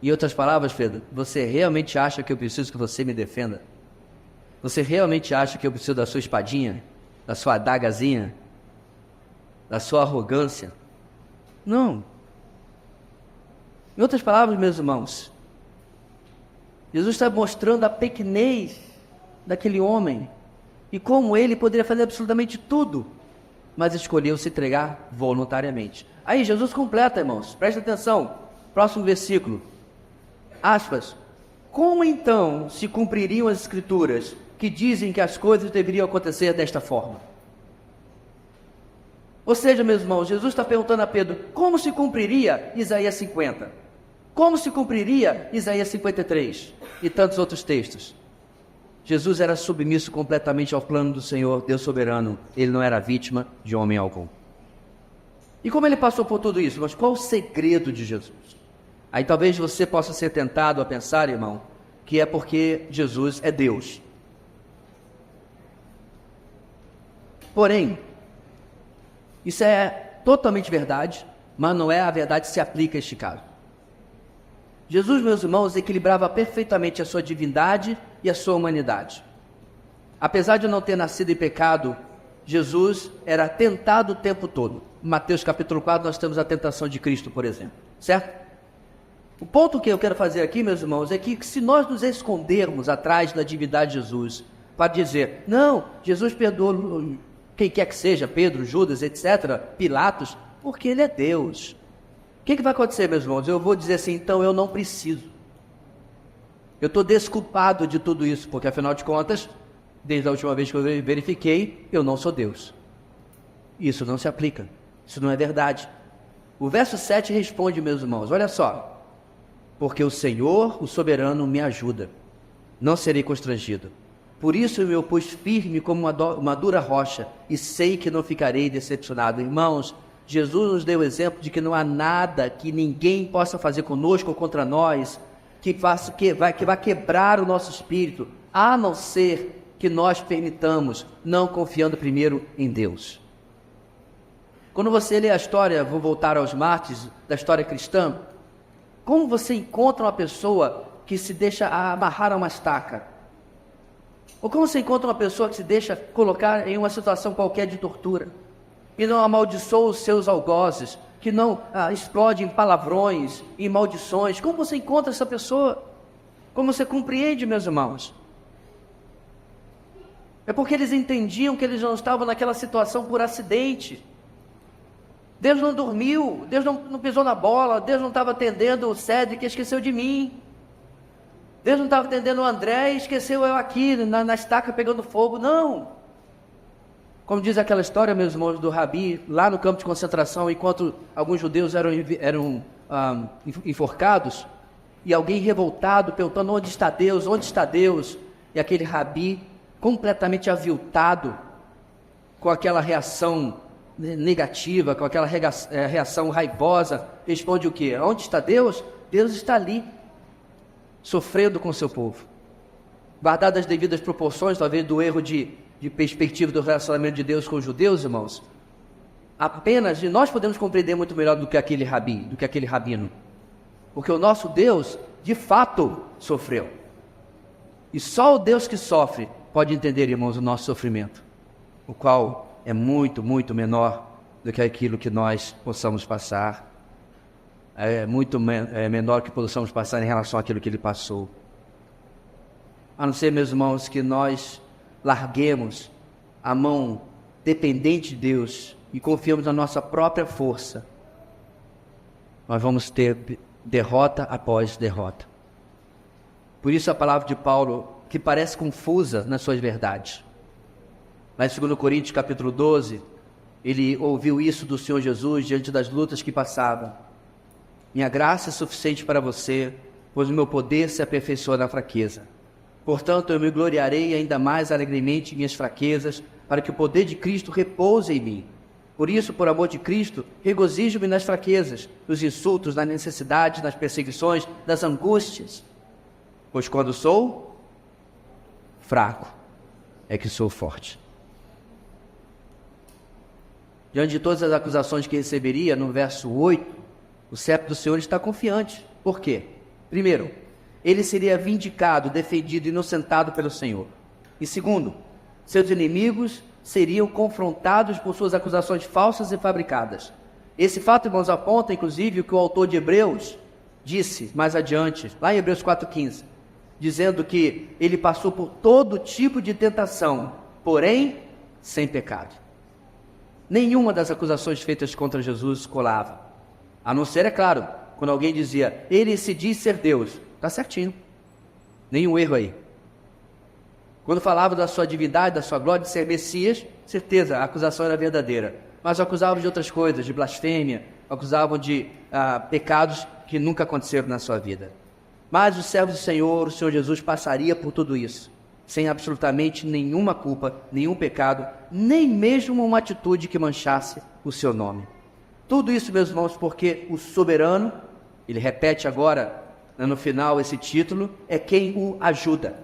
Em outras palavras, Pedro, você realmente acha que eu preciso que você me defenda? Você realmente acha que eu preciso da sua espadinha? Da sua adagazinha? Da sua arrogância? Não. Em outras palavras, meus irmãos, Jesus está mostrando a pequenez daquele homem e como ele poderia fazer absolutamente tudo, mas escolheu se entregar voluntariamente. Aí Jesus completa, irmãos, presta atenção, próximo versículo, aspas, como então se cumpririam as escrituras que dizem que as coisas deveriam acontecer desta forma? Ou seja, meus irmãos, Jesus está perguntando a Pedro, como se cumpriria Isaías 50? Como se cumpriria Isaías 53? E tantos outros textos. Jesus era submisso completamente ao plano do Senhor, Deus soberano. Ele não era vítima de homem algum. E como ele passou por tudo isso? Mas qual o segredo de Jesus? Aí talvez você possa ser tentado a pensar, irmão, que é porque Jesus é Deus. Porém, isso é totalmente verdade, mas não é a verdade que se aplica a este caso. Jesus, meus irmãos, equilibrava perfeitamente a sua divindade e a sua humanidade. Apesar de não ter nascido em pecado, Jesus era tentado o tempo todo. Em Mateus capítulo 4 nós temos a tentação de Cristo, por exemplo, certo? O ponto que eu quero fazer aqui, meus irmãos, é que se nós nos escondermos atrás da divindade de Jesus, para dizer, não, Jesus perdoa quem quer que seja, Pedro, Judas, etc., Pilatos, porque ele é Deus. O que vai acontecer, meus irmãos? Eu vou dizer assim, então eu não preciso. Eu estou desculpado de tudo isso, porque afinal de contas, desde a última vez que eu verifiquei, eu não sou Deus. Isso não se aplica, isso não é verdade. O verso 7 responde, meus irmãos, olha só. Porque o Senhor, o soberano, me ajuda, não serei constrangido. Por isso eu me opus firme como uma dura rocha, e sei que não ficarei decepcionado. Irmãos, Jesus nos deu o exemplo de que não há nada que ninguém possa fazer conosco ou contra nós, que vai quebrar o nosso espírito, a não ser que nós permitamos, não confiando primeiro em Deus. Quando você lê a história, vou voltar aos mártires da história cristã, como você encontra uma pessoa que se deixa amarrar a uma estaca? Ou como você encontra uma pessoa que se deixa colocar em uma situação qualquer de tortura? E não amaldiçoa os seus algozes, que não explode em palavrões, em maldições. Como você encontra essa pessoa? Como você compreende, meus irmãos? É porque eles entendiam que eles não estavam naquela situação por acidente. Deus não dormiu, Deus não pisou na bola, Deus não estava atendendo o Cédric e esqueceu de mim. Deus não estava atendendo o André e esqueceu eu aqui na estaca pegando fogo, não. Como diz aquela história, meus irmãos, do Rabi, lá no campo de concentração, enquanto alguns judeus eram enforcados, e alguém revoltado perguntando onde está Deus, onde está Deus? E aquele Rabi, completamente aviltado, com aquela reação negativa, com aquela reação raivosa, responde o quê? Onde está Deus? Deus está ali, sofrendo com o seu povo. Guardadas as devidas proporções, talvez do erro de perspectiva do relacionamento de Deus com os judeus, irmãos, apenas nós podemos compreender muito melhor do que aquele rabi, do que aquele rabino. Porque o nosso Deus, de fato, sofreu. E só o Deus que sofre pode entender, irmãos, o nosso sofrimento, o qual é muito, muito menor do que aquilo que nós possamos passar. É muito menor que possamos passar em relação àquilo que ele passou. A não ser, meus irmãos, que nós larguemos a mão dependente de Deus e confiamos na nossa própria força, nós vamos ter derrota após derrota. Por isso a palavra de Paulo, que parece confusa nas suas verdades. Lá em 2 Coríntios capítulo 12, ele ouviu isso do Senhor Jesus diante das lutas que passava. Minha graça é suficiente para você, pois o meu poder se aperfeiçoa na fraqueza. Portanto, eu me gloriarei ainda mais alegremente em minhas fraquezas, para que o poder de Cristo repouse em mim. Por isso, por amor de Cristo, regozijo-me nas fraquezas, nos insultos, nas necessidades, nas perseguições, nas angústias. Pois quando sou fraco, é que sou forte. Diante de todas as acusações que receberia, no verso 8, o servo do Senhor está confiante. Por quê? Primeiro, ele seria vindicado, defendido, inocentado pelo Senhor. E segundo, seus inimigos seriam confrontados por suas acusações falsas e fabricadas. Esse fato, irmãos, aponta, inclusive, o que o autor de Hebreus disse mais adiante, lá em Hebreus 4,15, dizendo que ele passou por todo tipo de tentação, porém, sem pecado. Nenhuma das acusações feitas contra Jesus colava. A não ser, é claro, quando alguém dizia, ele se diz ser Deus. Está certinho. Nenhum erro aí. Quando falava da sua divindade, da sua glória de ser Messias, certeza, a acusação era verdadeira. Mas acusavam de outras coisas, de blasfêmia, acusavam de pecados que nunca aconteceram na sua vida. Mas o servo do Senhor, o Senhor Jesus, passaria por tudo isso, sem absolutamente nenhuma culpa, nenhum pecado, nem mesmo uma atitude que manchasse o seu nome. Tudo isso, meus irmãos, porque o soberano, ele repete agora, no final, esse título, é quem o ajuda.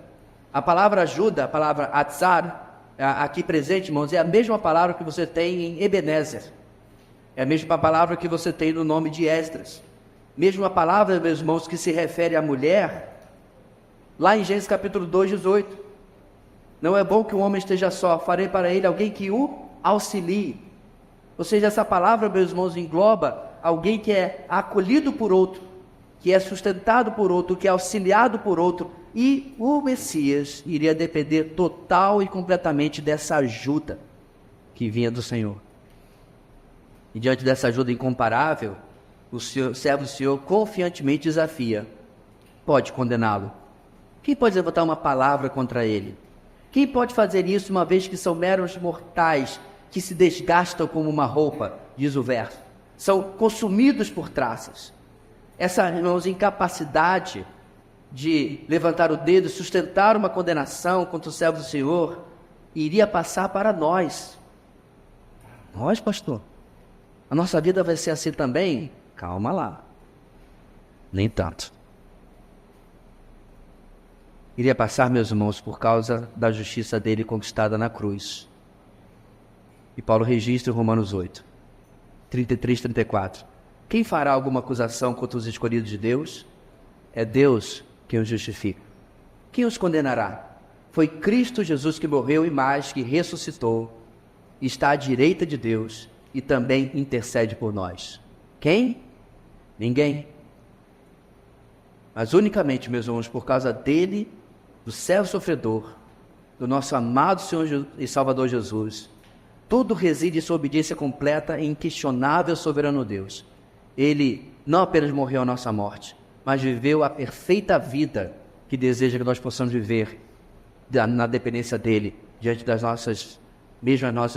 A palavra ajuda, a palavra atzar, aqui presente, irmãos, é a mesma palavra que você tem em Ebenezer. É a mesma palavra que você tem no nome de Esdras. Mesma palavra, meus irmãos, que se refere à mulher, lá em Gênesis capítulo 2, 18. Não é bom que o homem esteja só, farei para ele alguém que o auxilie. Ou seja, essa palavra, meus irmãos, engloba alguém que é acolhido por outro, que é sustentado por outro, que é auxiliado por outro, e o Messias iria depender total e completamente dessa ajuda que vinha do Senhor. E diante dessa ajuda incomparável, o servo do Senhor confiantemente desafia: pode condená-lo? Quem pode levantar uma palavra contra ele? Quem pode fazer isso, uma vez que são meros mortais que se desgastam como uma roupa, diz o verso, são consumidos por traças. Essa, irmãos, incapacidade de levantar o dedo e sustentar uma condenação contra o servo do Senhor iria passar para nós. Nós, pastor? A nossa vida vai ser assim também? Calma lá. Nem tanto. Iria passar, meus irmãos, por causa da justiça dele conquistada na cruz. E Paulo registra em Romanos 8, 33, 34. Quem fará alguma acusação contra os escolhidos de Deus? É Deus quem os justifica. Quem os condenará? Foi Cristo Jesus que morreu e mais, que ressuscitou, está à direita de Deus e também intercede por nós. Quem? Ninguém. Mas unicamente, meus irmãos, por causa dele, do servo sofredor, do nosso amado Senhor e Salvador Jesus, tudo reside em sua obediência completa e inquestionável soberano Deus. Ele não apenas morreu a nossa morte, mas viveu a perfeita vida que deseja que nós possamos viver na dependência dele, diante das nossas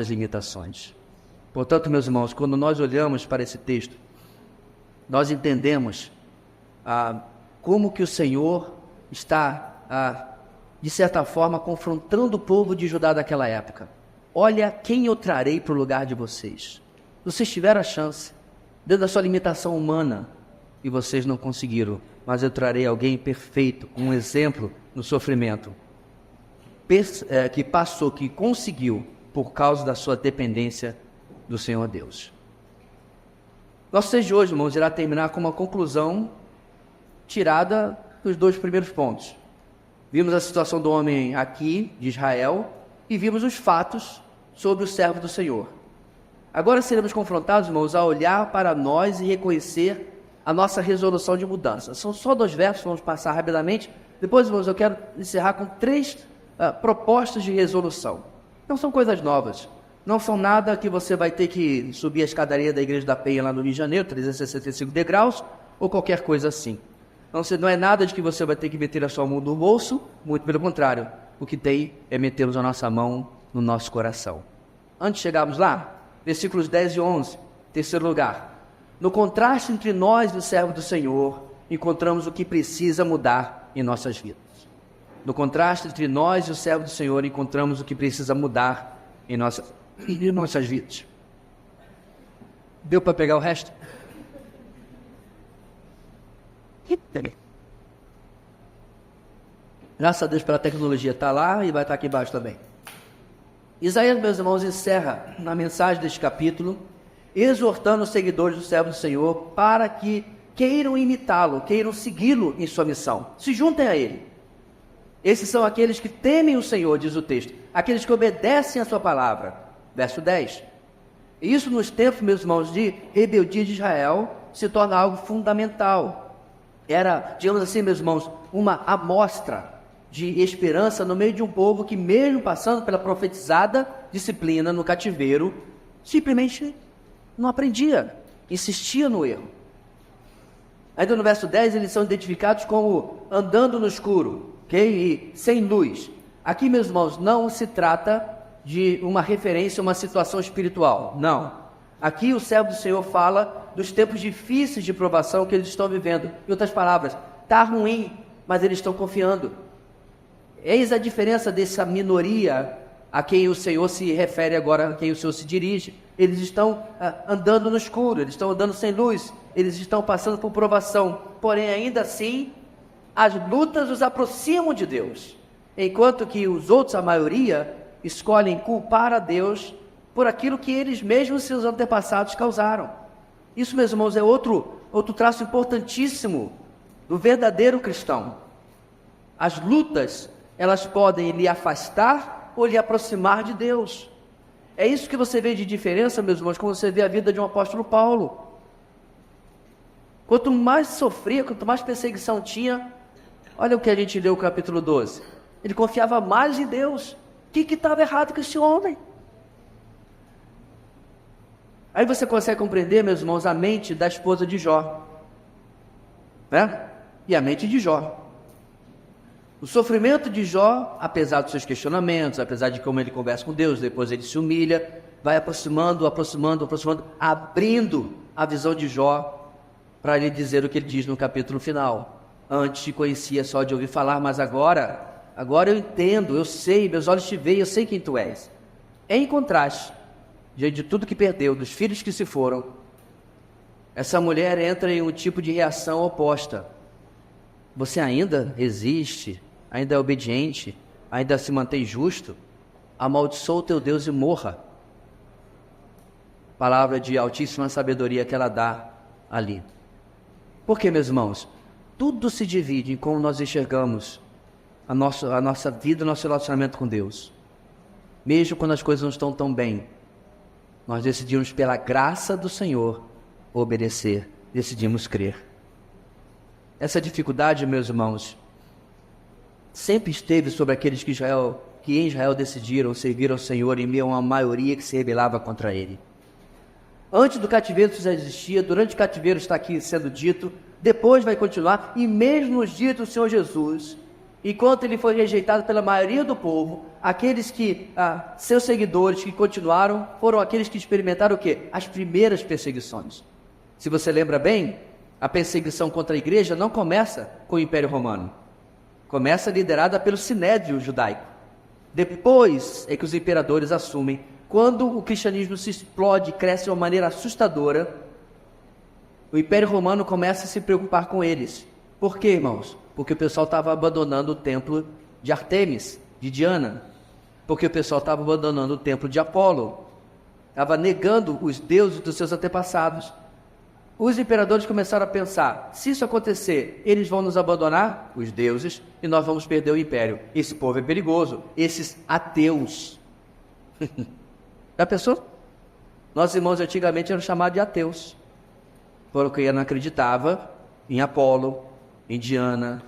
limitações. Portanto, meus irmãos, quando nós olhamos para esse texto, nós entendemos como que o Senhor está, de certa forma, confrontando o povo de Judá daquela época. Olha quem eu trarei para o lugar de vocês. Vocês tiveram a chance, dentro da sua limitação humana, e vocês não conseguiram, mas eu trarei alguém perfeito, um exemplo no sofrimento, que passou, que conseguiu, por causa da sua dependência do Senhor Deus. Nosso texto de hoje, irmãos, irá terminar com uma conclusão tirada dos dois primeiros pontos. Vimos a situação do homem aqui, de Israel, e vimos os fatos sobre o servo do Senhor. Agora seremos confrontados, irmãos, a olhar para nós e reconhecer a nossa resolução de mudança. São só 2 versos, vamos passar rapidamente. Depois, irmãos, eu quero encerrar com 3 propostas de resolução. Não são coisas novas. Não são nada que você vai ter que subir a escadaria da Igreja da Penha lá no Rio de Janeiro, 365 degraus, ou qualquer coisa assim. Não é nada de que você vai ter que meter a sua mão no bolso, muito pelo contrário. O que tem é metermos a nossa mão no nosso coração. Antes de chegarmos lá, versículos 10 e 11, terceiro lugar. No contraste entre nós e o servo do Senhor, encontramos o que precisa mudar em nossas vidas. No contraste entre nós e o servo do Senhor, encontramos o que precisa mudar em nossas vidas. Deu para pegar o resto? Graças a Deus pela tecnologia, está lá e vai estar aqui embaixo também. Isaías, meus irmãos, encerra na mensagem deste capítulo, exortando os seguidores do servo do Senhor para que queiram imitá-lo, queiram segui-lo em sua missão. Se juntem a ele. Esses são aqueles que temem o Senhor, diz o texto, aqueles que obedecem a sua palavra. Verso 10. E isso nos tempos, meus irmãos, de rebeldia de Israel, se torna algo fundamental. Era, digamos assim, meus irmãos, uma amostra de esperança no meio de um povo que, mesmo passando pela profetizada disciplina no cativeiro, simplesmente não aprendia, insistia no erro. Ainda no verso 10, eles são identificados como andando no escuro, e sem luz. Aqui, meus irmãos, não se trata de uma referência a uma situação espiritual, não. Aqui o servo do Senhor fala dos tempos difíceis de provação que eles estão vivendo. Em outras palavras, está ruim, mas eles estão confiando. Eis a diferença dessa minoria a quem o Senhor se refere agora, a quem o Senhor se dirige. Eles estão andando no escuro, eles estão andando sem luz, eles estão passando por provação. Porém, ainda assim, as lutas os aproximam de Deus. Enquanto que os outros, a maioria, escolhem culpar a Deus por aquilo que eles mesmos, seus antepassados, causaram. Isso, meus irmãos, é outro traço importantíssimo do verdadeiro cristão. As lutas, elas podem lhe afastar ou lhe aproximar de Deus. É isso que você vê de diferença, meus irmãos, quando você vê a vida de um apóstolo Paulo. Quanto mais sofria, quanto mais perseguição tinha, olha o que a gente leu no capítulo 12. Ele confiava mais em Deus. O que estava errado com esse homem? Aí você consegue compreender, meus irmãos, a mente da esposa de Jó, né? E a mente de Jó. O sofrimento de Jó, apesar dos seus questionamentos, apesar de como ele conversa com Deus, depois ele se humilha, vai aproximando, abrindo a visão de Jó para lhe dizer o que ele diz no capítulo final. Antes te conhecia só de ouvir falar, mas agora eu entendo, eu sei, meus olhos te veem, eu sei quem tu és. Em contraste, diante de tudo que perdeu, dos filhos que se foram, essa mulher entra em um tipo de reação oposta. Você ainda resiste, ainda é obediente, ainda se mantém justo? Amaldiçoa o teu Deus e morra. Palavra de altíssima sabedoria que ela dá ali. Por quê, meus irmãos? Tudo se divide em como nós enxergamos a nossa vida, o nosso relacionamento com Deus. Mesmo quando as coisas não estão tão bem, nós decidimos pela graça do Senhor obedecer, decidimos crer. Essa dificuldade, meus irmãos, sempre esteve sobre aqueles que em Israel decidiram servir ao Senhor em meio a uma maioria que se rebelava contra Ele. Antes do cativeiro isso já existia, durante o cativeiro está aqui sendo dito, depois vai continuar, e mesmo nos dias do Senhor Jesus, enquanto Ele foi rejeitado pela maioria do povo, aqueles que, seus seguidores que continuaram, foram aqueles que experimentaram o quê? As primeiras perseguições. Se você lembra bem, a perseguição contra a igreja não começa com o Império Romano. Começa liderada pelo Sinédrio judaico. Depois é que os imperadores assumem. Quando o cristianismo se explode, cresce de uma maneira assustadora, o Império Romano começa a se preocupar com eles. Por quê, irmãos? Porque o pessoal estava abandonando o templo de Artemis, de Diana. Porque o pessoal estava abandonando o templo de Apolo. Estava negando os deuses dos seus antepassados. Os imperadores começaram a pensar, se isso acontecer, eles vão nos abandonar, os deuses, e nós vamos perder o império. Esse povo é perigoso, esses ateus. Já pensou? Nossos irmãos antigamente eram chamados de ateus, porque não acreditava em Apolo, em Diana,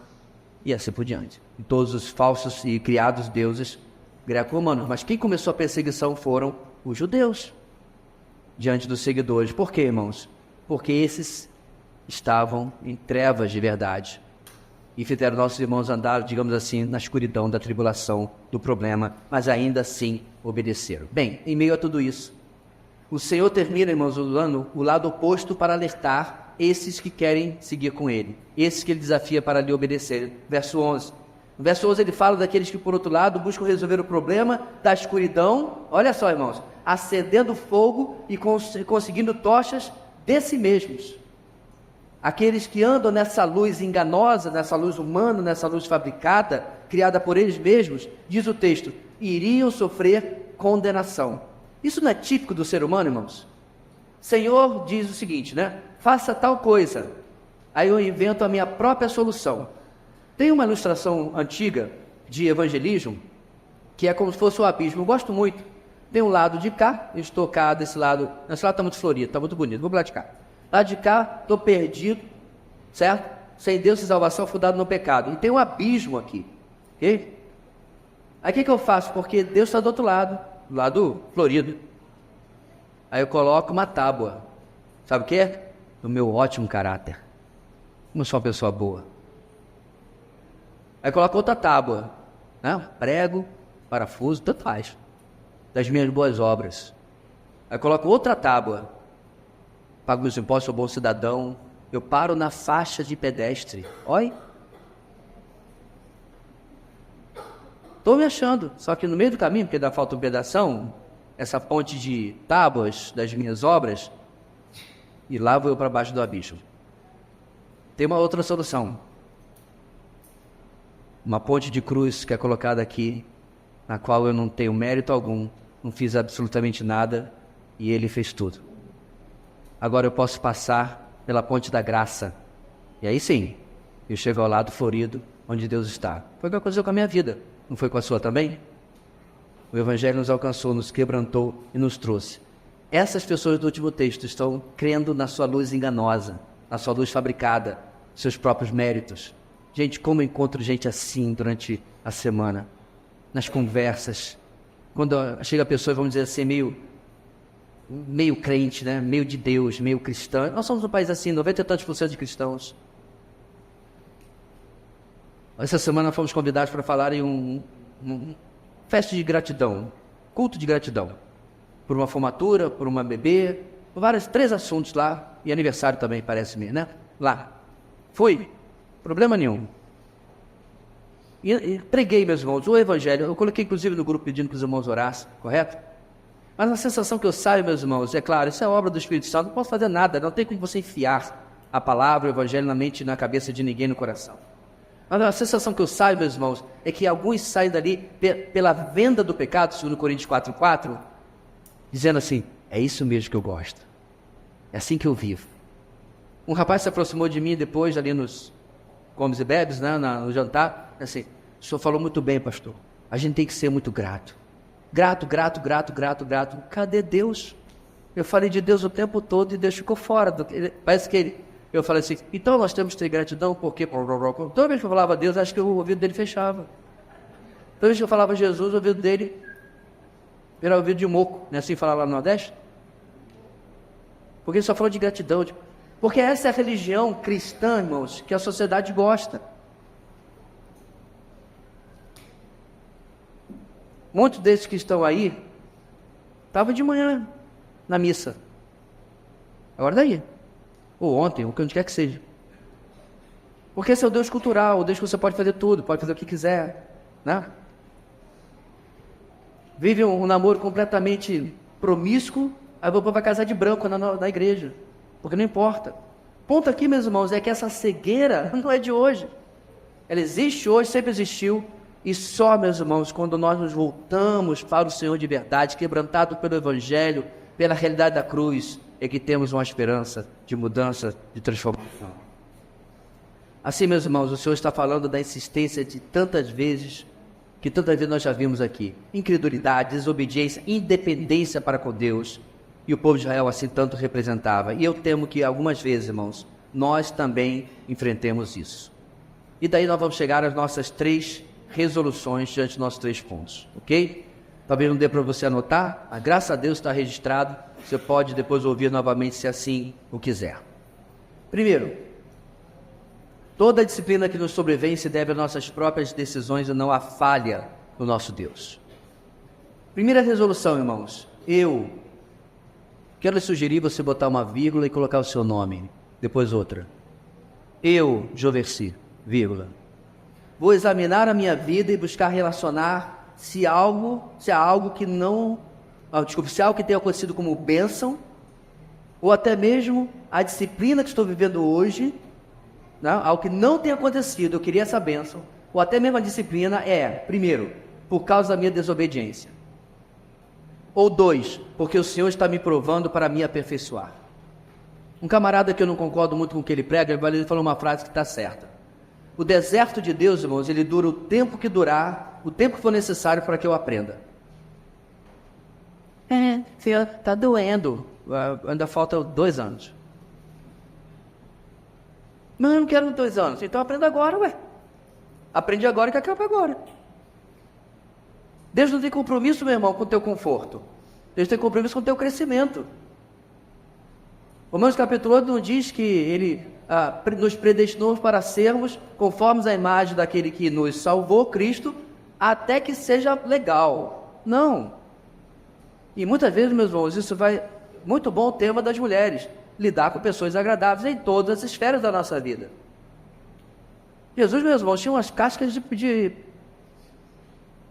e assim por diante. Em todos os falsos e criados deuses greco-romanos. Mas quem começou a perseguição foram os judeus, diante dos seguidores. Por quê, irmãos? Porque esses estavam em trevas de verdade e fizeram nossos irmãos andar, digamos assim, na escuridão da tribulação, do problema, mas ainda assim obedeceram. Bem, em meio a tudo isso, o Senhor termina, irmãos, usando o lado oposto para alertar esses que querem seguir com Ele, esses que Ele desafia para lhe obedecer. Verso 11. No verso 11 ele fala daqueles que, por outro lado, buscam resolver o problema da escuridão, olha só, irmãos, acendendo fogo e conseguindo tochas de si mesmos. Aqueles que andam nessa luz enganosa, nessa luz humana, nessa luz fabricada, criada por eles mesmos, diz o texto, iriam sofrer condenação. Isso não é típico do ser humano, irmãos? Senhor diz o seguinte, né? Faça tal coisa, aí eu invento a minha própria solução. Tem uma ilustração antiga de evangelismo, que é como se fosse um abismo, eu gosto muito. Tem um lado de cá, eu estou cá desse lado, esse lado está muito florido, está muito bonito, vou para lá de cá. Lá de cá, estou perdido, certo? Sem Deus e salvação, fundado no pecado. E tem um abismo aqui, ok? Aí o que eu faço? Porque Deus está do outro lado, do lado florido. Aí eu coloco uma tábua, sabe o que é? Do meu ótimo caráter. Como eu sou uma pessoa boa. Aí eu coloco outra tábua, né? Prego, parafuso, tanto faz. Das minhas boas obras. Aí eu coloco outra tábua. Pago meus impostos, sou bom cidadão. Eu paro na faixa de pedestre. Olha. Estou me achando. Só que no meio do caminho, porque dá falta um pedação, essa ponte de tábuas das minhas obras, e lá vou eu para baixo do abismo. Tem uma outra solução. Uma ponte de cruz que é colocada aqui, na qual eu não tenho mérito algum, não fiz absolutamente nada, e Ele fez tudo. Agora eu posso passar pela ponte da graça, e aí sim, eu chego ao lado florido, onde Deus está. Foi o que aconteceu com a minha vida, não foi com a sua também? O Evangelho nos alcançou, nos quebrantou e nos trouxe. Essas pessoas do último texto estão crendo na sua luz enganosa, na sua luz fabricada, seus próprios méritos. Gente, como eu encontro gente assim durante a semana, nas conversas, quando chega a pessoa, vamos dizer assim, meio crente, né? Meio de Deus, meio cristão. Nós somos um país assim, 90 e tantos por cento de cristãos. Essa semana fomos convidados para falar em um festa de gratidão, culto de gratidão, por uma formatura, por uma bebê, por três assuntos lá, e aniversário também, parece-me, né? Lá. Fui, problema nenhum. E preguei, meus irmãos, o evangelho. Eu coloquei inclusive no grupo pedindo que os irmãos orassem, correto? Mas a sensação que eu saio, meus irmãos, é claro, isso é obra do Espírito Santo, não posso fazer nada, não tem como você enfiar a palavra, o evangelho na mente e na cabeça de ninguém, no coração. Mas a sensação que eu saio, meus irmãos, é que alguns saem dali pela venda do pecado, segundo Coríntios 4:4, dizendo assim, é isso mesmo que eu gosto, é assim que eu vivo. Um rapaz se aproximou de mim depois, ali nos comes e bebes, né, no jantar, assim, o senhor falou muito bem, pastor, a gente tem que ser muito grato. Grato. Cadê Deus? Eu falei de Deus o tempo todo e Deus ficou fora. Parece que eu falei assim, então nós temos que ter gratidão, porque toda vez que eu falava Deus, acho que o ouvido dele fechava. Toda vez que eu falava Jesus, o ouvido dele era ouvido de moco, não é assim falar lá no Nordeste? Porque ele só falou de gratidão. Porque essa é a religião cristã, irmãos, que a sociedade gosta. Muitos desses que estão aí estavam de manhã na missa. Agora daí. Ou ontem, ou onde quer que seja. Porque esse é o Deus cultural, o Deus que você pode fazer tudo, pode fazer o que quiser, né? Vive um namoro completamente promíscuo, aí o povo vai casar de branco na igreja, porque não importa. Ponto aqui, meus irmãos, é que essa cegueira não é de hoje. Ela existe hoje, sempre existiu, e só, meus irmãos, quando nós nos voltamos para o Senhor de verdade, quebrantado pelo Evangelho, pela realidade da cruz, é que temos uma esperança de mudança, de transformação. Assim, meus irmãos, o Senhor está falando da insistência de tantas vezes, que tantas vezes nós já vimos aqui. Incredulidade, desobediência, independência para com Deus. E o povo de Israel assim tanto representava. E eu temo que algumas vezes, irmãos, nós também enfrentemos isso. E daí nós vamos chegar às nossas 3 resoluções diante dos nossos 3 pontos, ok? Talvez não dê para você anotar, mas graças a Deus está registrado. Você pode depois ouvir novamente se assim o quiser. Primeiro, toda a disciplina que nos sobrevém se deve às nossas próprias decisões e não à falha do nosso Deus. Primeira resolução, irmãos, eu quero lhe sugerir você botar uma vírgula e colocar o seu nome, depois outra. Eu, Joversi, vírgula. Vou examinar a minha vida e buscar relacionar se há algo que não... se há algo que tenha acontecido como bênção, ou até mesmo a disciplina que estou vivendo hoje, né, algo que não tenha acontecido, eu queria essa bênção, ou até mesmo a disciplina primeiro, por causa da minha desobediência. Ou 2, porque o Senhor está me provando para me aperfeiçoar. Um camarada que eu não concordo muito com o que ele prega, ele falou uma frase que está certa. O deserto de Deus, irmãos, ele dura o tempo que durar, o tempo que for necessário para que eu aprenda. Senhor, está doendo. Ainda falta 2 anos. Mas eu não quero 2 anos. Então aprenda agora, ué. Aprende agora que acaba agora. Deus não tem compromisso, meu irmão, com o teu conforto. Deus tem compromisso com o teu crescimento. Romanos capítulo 8 não diz que Ele nos predestinou para sermos conformes à imagem daquele que nos salvou, Cristo, até que seja legal. Não. E muitas vezes, meus irmãos, isso vai... Muito bom o tema das mulheres. Lidar com pessoas agradáveis em todas as esferas da nossa vida. Jesus, meus irmãos, tinha umas cascas de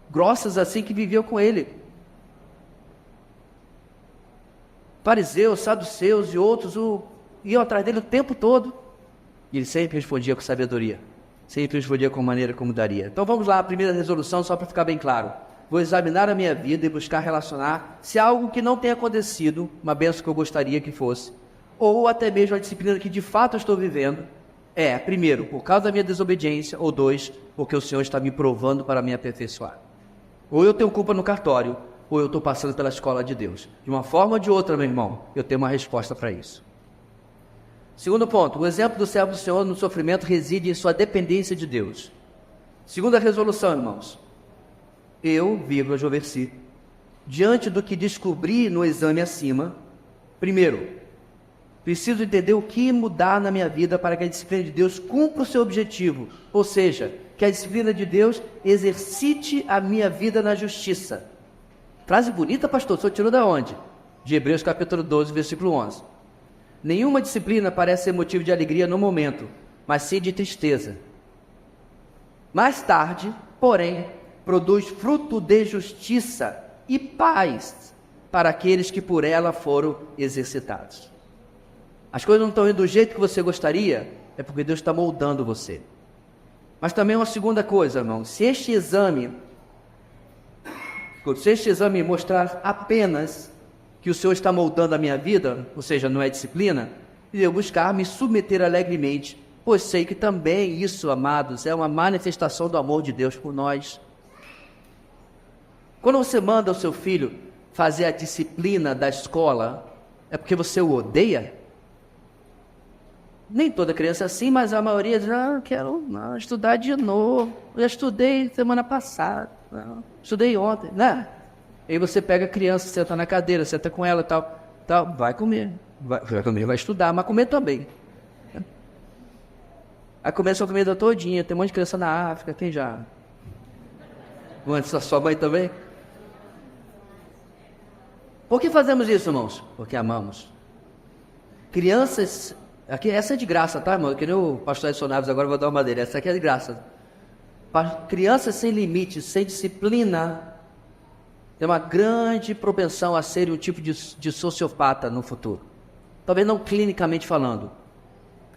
grossas assim que viviam com ele. Fariseus, saduceus e outros iam atrás dele o tempo todo. E ele sempre respondia com sabedoria. Sempre respondia com a maneira como daria. Então vamos lá, a primeira resolução, só para ficar bem claro. Vou examinar a minha vida e buscar relacionar se há algo que não tenha acontecido, uma bênção que eu gostaria que fosse, ou até mesmo a disciplina que de fato eu estou vivendo, primeiro, por causa da minha desobediência, ou 2, porque o Senhor está me provando para me aperfeiçoar. Ou eu tenho culpa no cartório, ou eu estou passando pela escola de Deus. De uma forma ou de outra, meu irmão, eu tenho uma resposta para isso. Segundo ponto, o exemplo do servo do Senhor no sofrimento reside em sua dependência de Deus. Segunda resolução, irmãos. Eu, Joversi, diante do que descobri no exame acima, primeiro, preciso entender o que mudar na minha vida para que a disciplina de Deus cumpra o seu objetivo, ou seja, que a disciplina de Deus exercite a minha vida na justiça. Frase bonita, pastor, o senhor tirou da onde? De Hebreus capítulo 12, versículo 11. Nenhuma disciplina parece ser motivo de alegria no momento, mas sim de tristeza. Mais tarde, porém, produz fruto de justiça e paz para aqueles que por ela foram exercitados. As coisas não estão indo do jeito que você gostaria, é porque Deus está moldando você. Mas também uma segunda coisa, irmão, se este exame mostrar apenas que o Senhor está moldando a minha vida, ou seja, não é disciplina, e eu buscar me submeter alegremente, pois sei que também isso, amados, é uma manifestação do amor de Deus por nós. Quando você manda o seu filho fazer a disciplina da escola, é porque você o odeia? Nem toda criança é assim, mas a maioria diz, quero estudar de novo, eu já estudei semana passada, estudei ontem, né? Aí você pega a criança, senta na cadeira, senta com ela e tal, vai comer, vai estudar, mas comer também. Aí começa a comida todinha, tem um monte de criança na África, quem já? Antes da sua mãe também? Por que fazemos isso, irmãos? Porque amamos. Crianças, aqui, essa é de graça, tá, irmão? Que nem o pastor Edson Naves, agora eu vou dar uma dele, essa aqui é de graça. Crianças sem limites, sem disciplina, tem uma grande propensão a ser um tipo de sociopata no futuro. Talvez não clinicamente falando,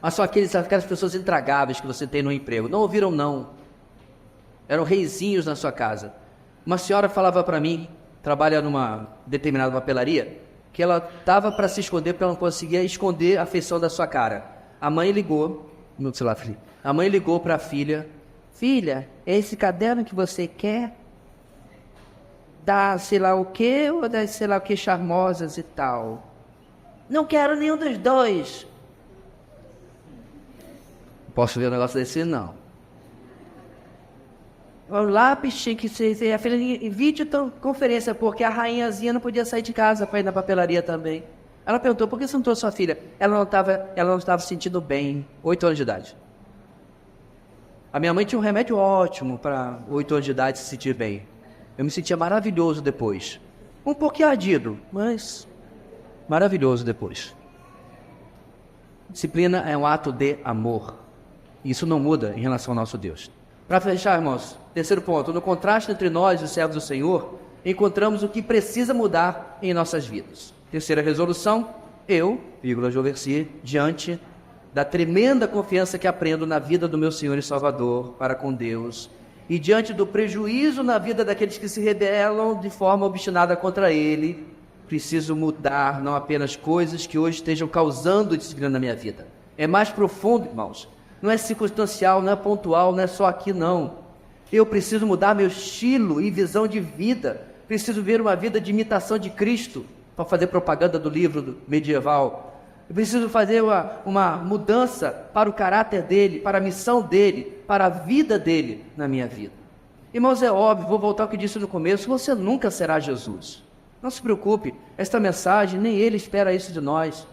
mas são aquelas pessoas intragáveis que você tem no emprego. Não ouviram não. Eram reizinhos na sua casa. Uma senhora falava para mim, trabalha numa determinada papelaria, que ela estava para se esconder, porque ela não conseguia esconder a feição da sua cara. A mãe ligou, meu celular, a mãe ligou para a filha, filha, é esse caderno que você quer? Da sei lá o que ou das sei lá o que charmosas e tal? Não quero nenhum dos dois. Posso ver um negócio desse? Não. O lápis tinha que ser a filha em videoconferência, porque a rainhazinha não podia sair de casa para ir na papelaria também. Ela perguntou, por que você não trouxe sua filha? Ela não estava se sentindo bem, 8 anos de idade. A minha mãe tinha um remédio ótimo para 8 anos de idade se sentir bem. Eu me sentia maravilhoso depois. Um pouquinho ardido, mas maravilhoso depois. Disciplina é um ato de amor. Isso não muda em relação ao nosso Deus. Para fechar, irmãos, terceiro ponto. No contraste entre nós e os servos do Senhor, encontramos o que precisa mudar em nossas vidas. Terceira resolução, Joversi, diante da tremenda confiança que aprendo na vida do meu Senhor e Salvador para com Deus, e diante do prejuízo na vida daqueles que se rebelam de forma obstinada contra Ele, preciso mudar não apenas coisas que hoje estejam causando disciplina na minha vida. É mais profundo, irmãos. Não é circunstancial, não é pontual, não é só aqui, não. Eu preciso mudar meu estilo e visão de vida. Preciso ver uma vida de imitação de Cristo, para fazer propaganda do livro medieval. Eu preciso fazer uma mudança para o caráter dele, para a missão dele, para a vida dele na minha vida. Irmãos, é óbvio, vou voltar ao que disse no começo, você nunca será Jesus. Não se preocupe, esta mensagem, nem ele espera isso de nós.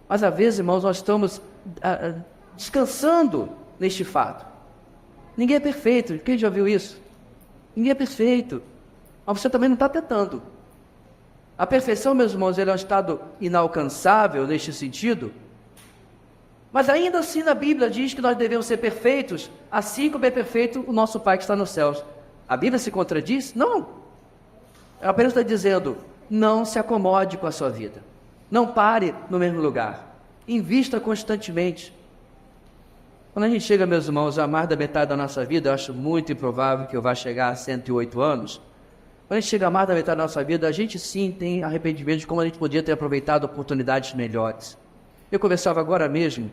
Mas às vezes, irmãos, nós estamos descansando neste fato. Ninguém é perfeito, quem já viu isso? Ninguém é perfeito, mas você também não está tentando. A perfeição, meus irmãos, ele é um estado inalcançável neste sentido, mas ainda assim na Bíblia diz que nós devemos ser perfeitos, assim como é perfeito o nosso Pai que está nos céus. A Bíblia se contradiz? Não. Ela apenas está dizendo, não se acomode com a sua vida. Não pare no mesmo lugar. Invista constantemente. Quando a gente chega, meus irmãos, a mais da metade da nossa vida, eu acho muito improvável que eu vá chegar a 108 anos. Quando a gente chega a mais da metade da nossa vida, a gente sim tem arrependimento de como a gente podia ter aproveitado oportunidades melhores. Eu conversava agora mesmo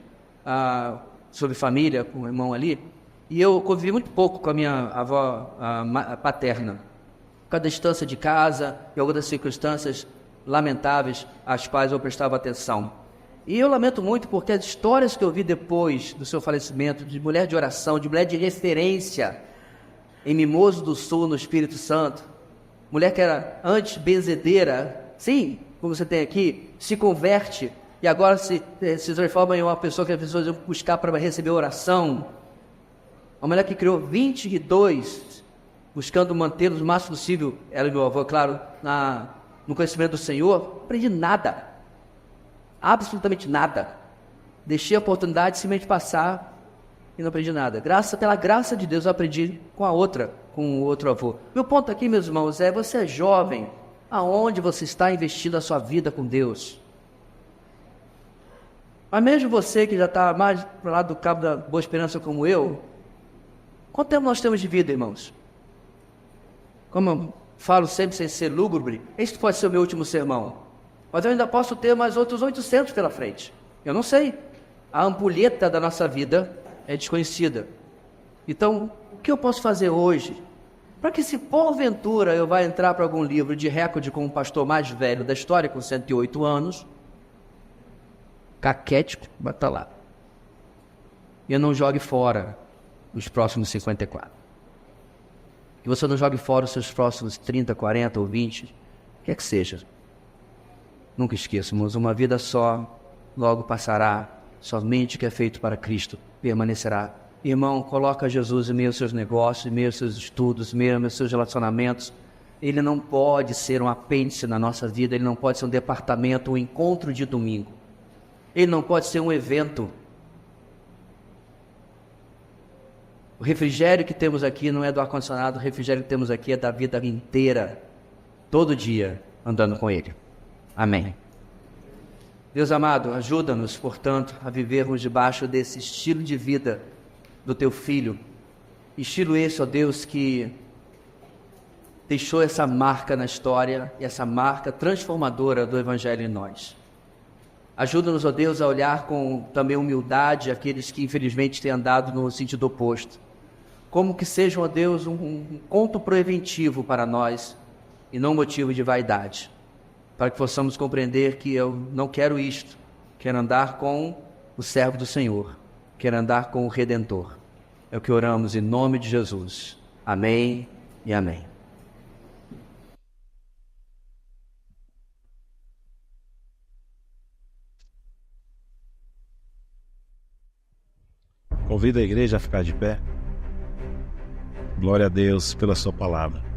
sobre família com o irmão ali, e eu convivi muito pouco com a minha avó paterna, por causa da distância de casa e algumas circunstâncias lamentáveis às quais eu prestava atenção. E eu lamento muito porque as histórias que eu vi depois do seu falecimento, de mulher de oração, de mulher de referência em Mimoso do Sul, no Espírito Santo, mulher que era antes benzedeira, sim, como você tem aqui, se converte e agora se transforma em uma pessoa que as pessoas vão buscar para receber oração. Uma mulher que criou 22, buscando mantê-los o máximo possível, ela e meu avô, claro, no conhecimento do Senhor. Não aprendi nada, absolutamente nada. Deixei a oportunidade de simplesmente passar e não aprendi nada. Pela graça de Deus, eu aprendi com o outro avô. Meu ponto aqui, meus irmãos, você é jovem, aonde você está investindo a sua vida com Deus? Mas mesmo você que já está mais para o lado do Cabo da Boa Esperança como eu, quanto tempo nós temos de vida, irmãos? Como eu falo sempre sem ser lúgubre, este pode ser o meu último sermão. Mas eu ainda posso ter mais outros 800 pela frente. Eu não sei. A ampulheta da nossa vida é desconhecida. Então, o que eu posso fazer hoje? Para que se porventura eu vá entrar para algum livro de recorde como o pastor mais velho da história, com 108 anos, caquético, bota lá. E eu não jogue fora os próximos 54. Que você não jogue fora os seus próximos 30, 40 ou 20, o que é que seja. Nunca esqueçamos, uma vida só, logo passará, somente o que é feito para Cristo permanecerá. Irmão, coloca Jesus em meio aos seus negócios, em meio aos seus estudos, em meio aos seus relacionamentos. Ele não pode ser um apêndice na nossa vida, ele não pode ser um departamento, um encontro de domingo. Ele não pode ser um evento. O refrigério que temos aqui não é do ar-condicionado, o refrigério que temos aqui é da vida inteira, todo dia, andando com Ele. Amém. Deus amado, ajuda-nos, portanto, a vivermos debaixo desse estilo de vida do Teu Filho. Estilo esse, ó Deus, que deixou essa marca na história e essa marca transformadora do Evangelho em nós. Ajuda-nos, ó Deus, a olhar com também humildade aqueles que infelizmente têm andado no sentido oposto. Como que seja, ó Deus, um ponto preventivo para nós e não motivo de vaidade. Para que possamos compreender que eu não quero isto, quero andar com o servo do Senhor, quero andar com o Redentor. É o que oramos em nome de Jesus. Amém e amém. Convido a igreja a ficar de pé. Glória a Deus pela sua palavra.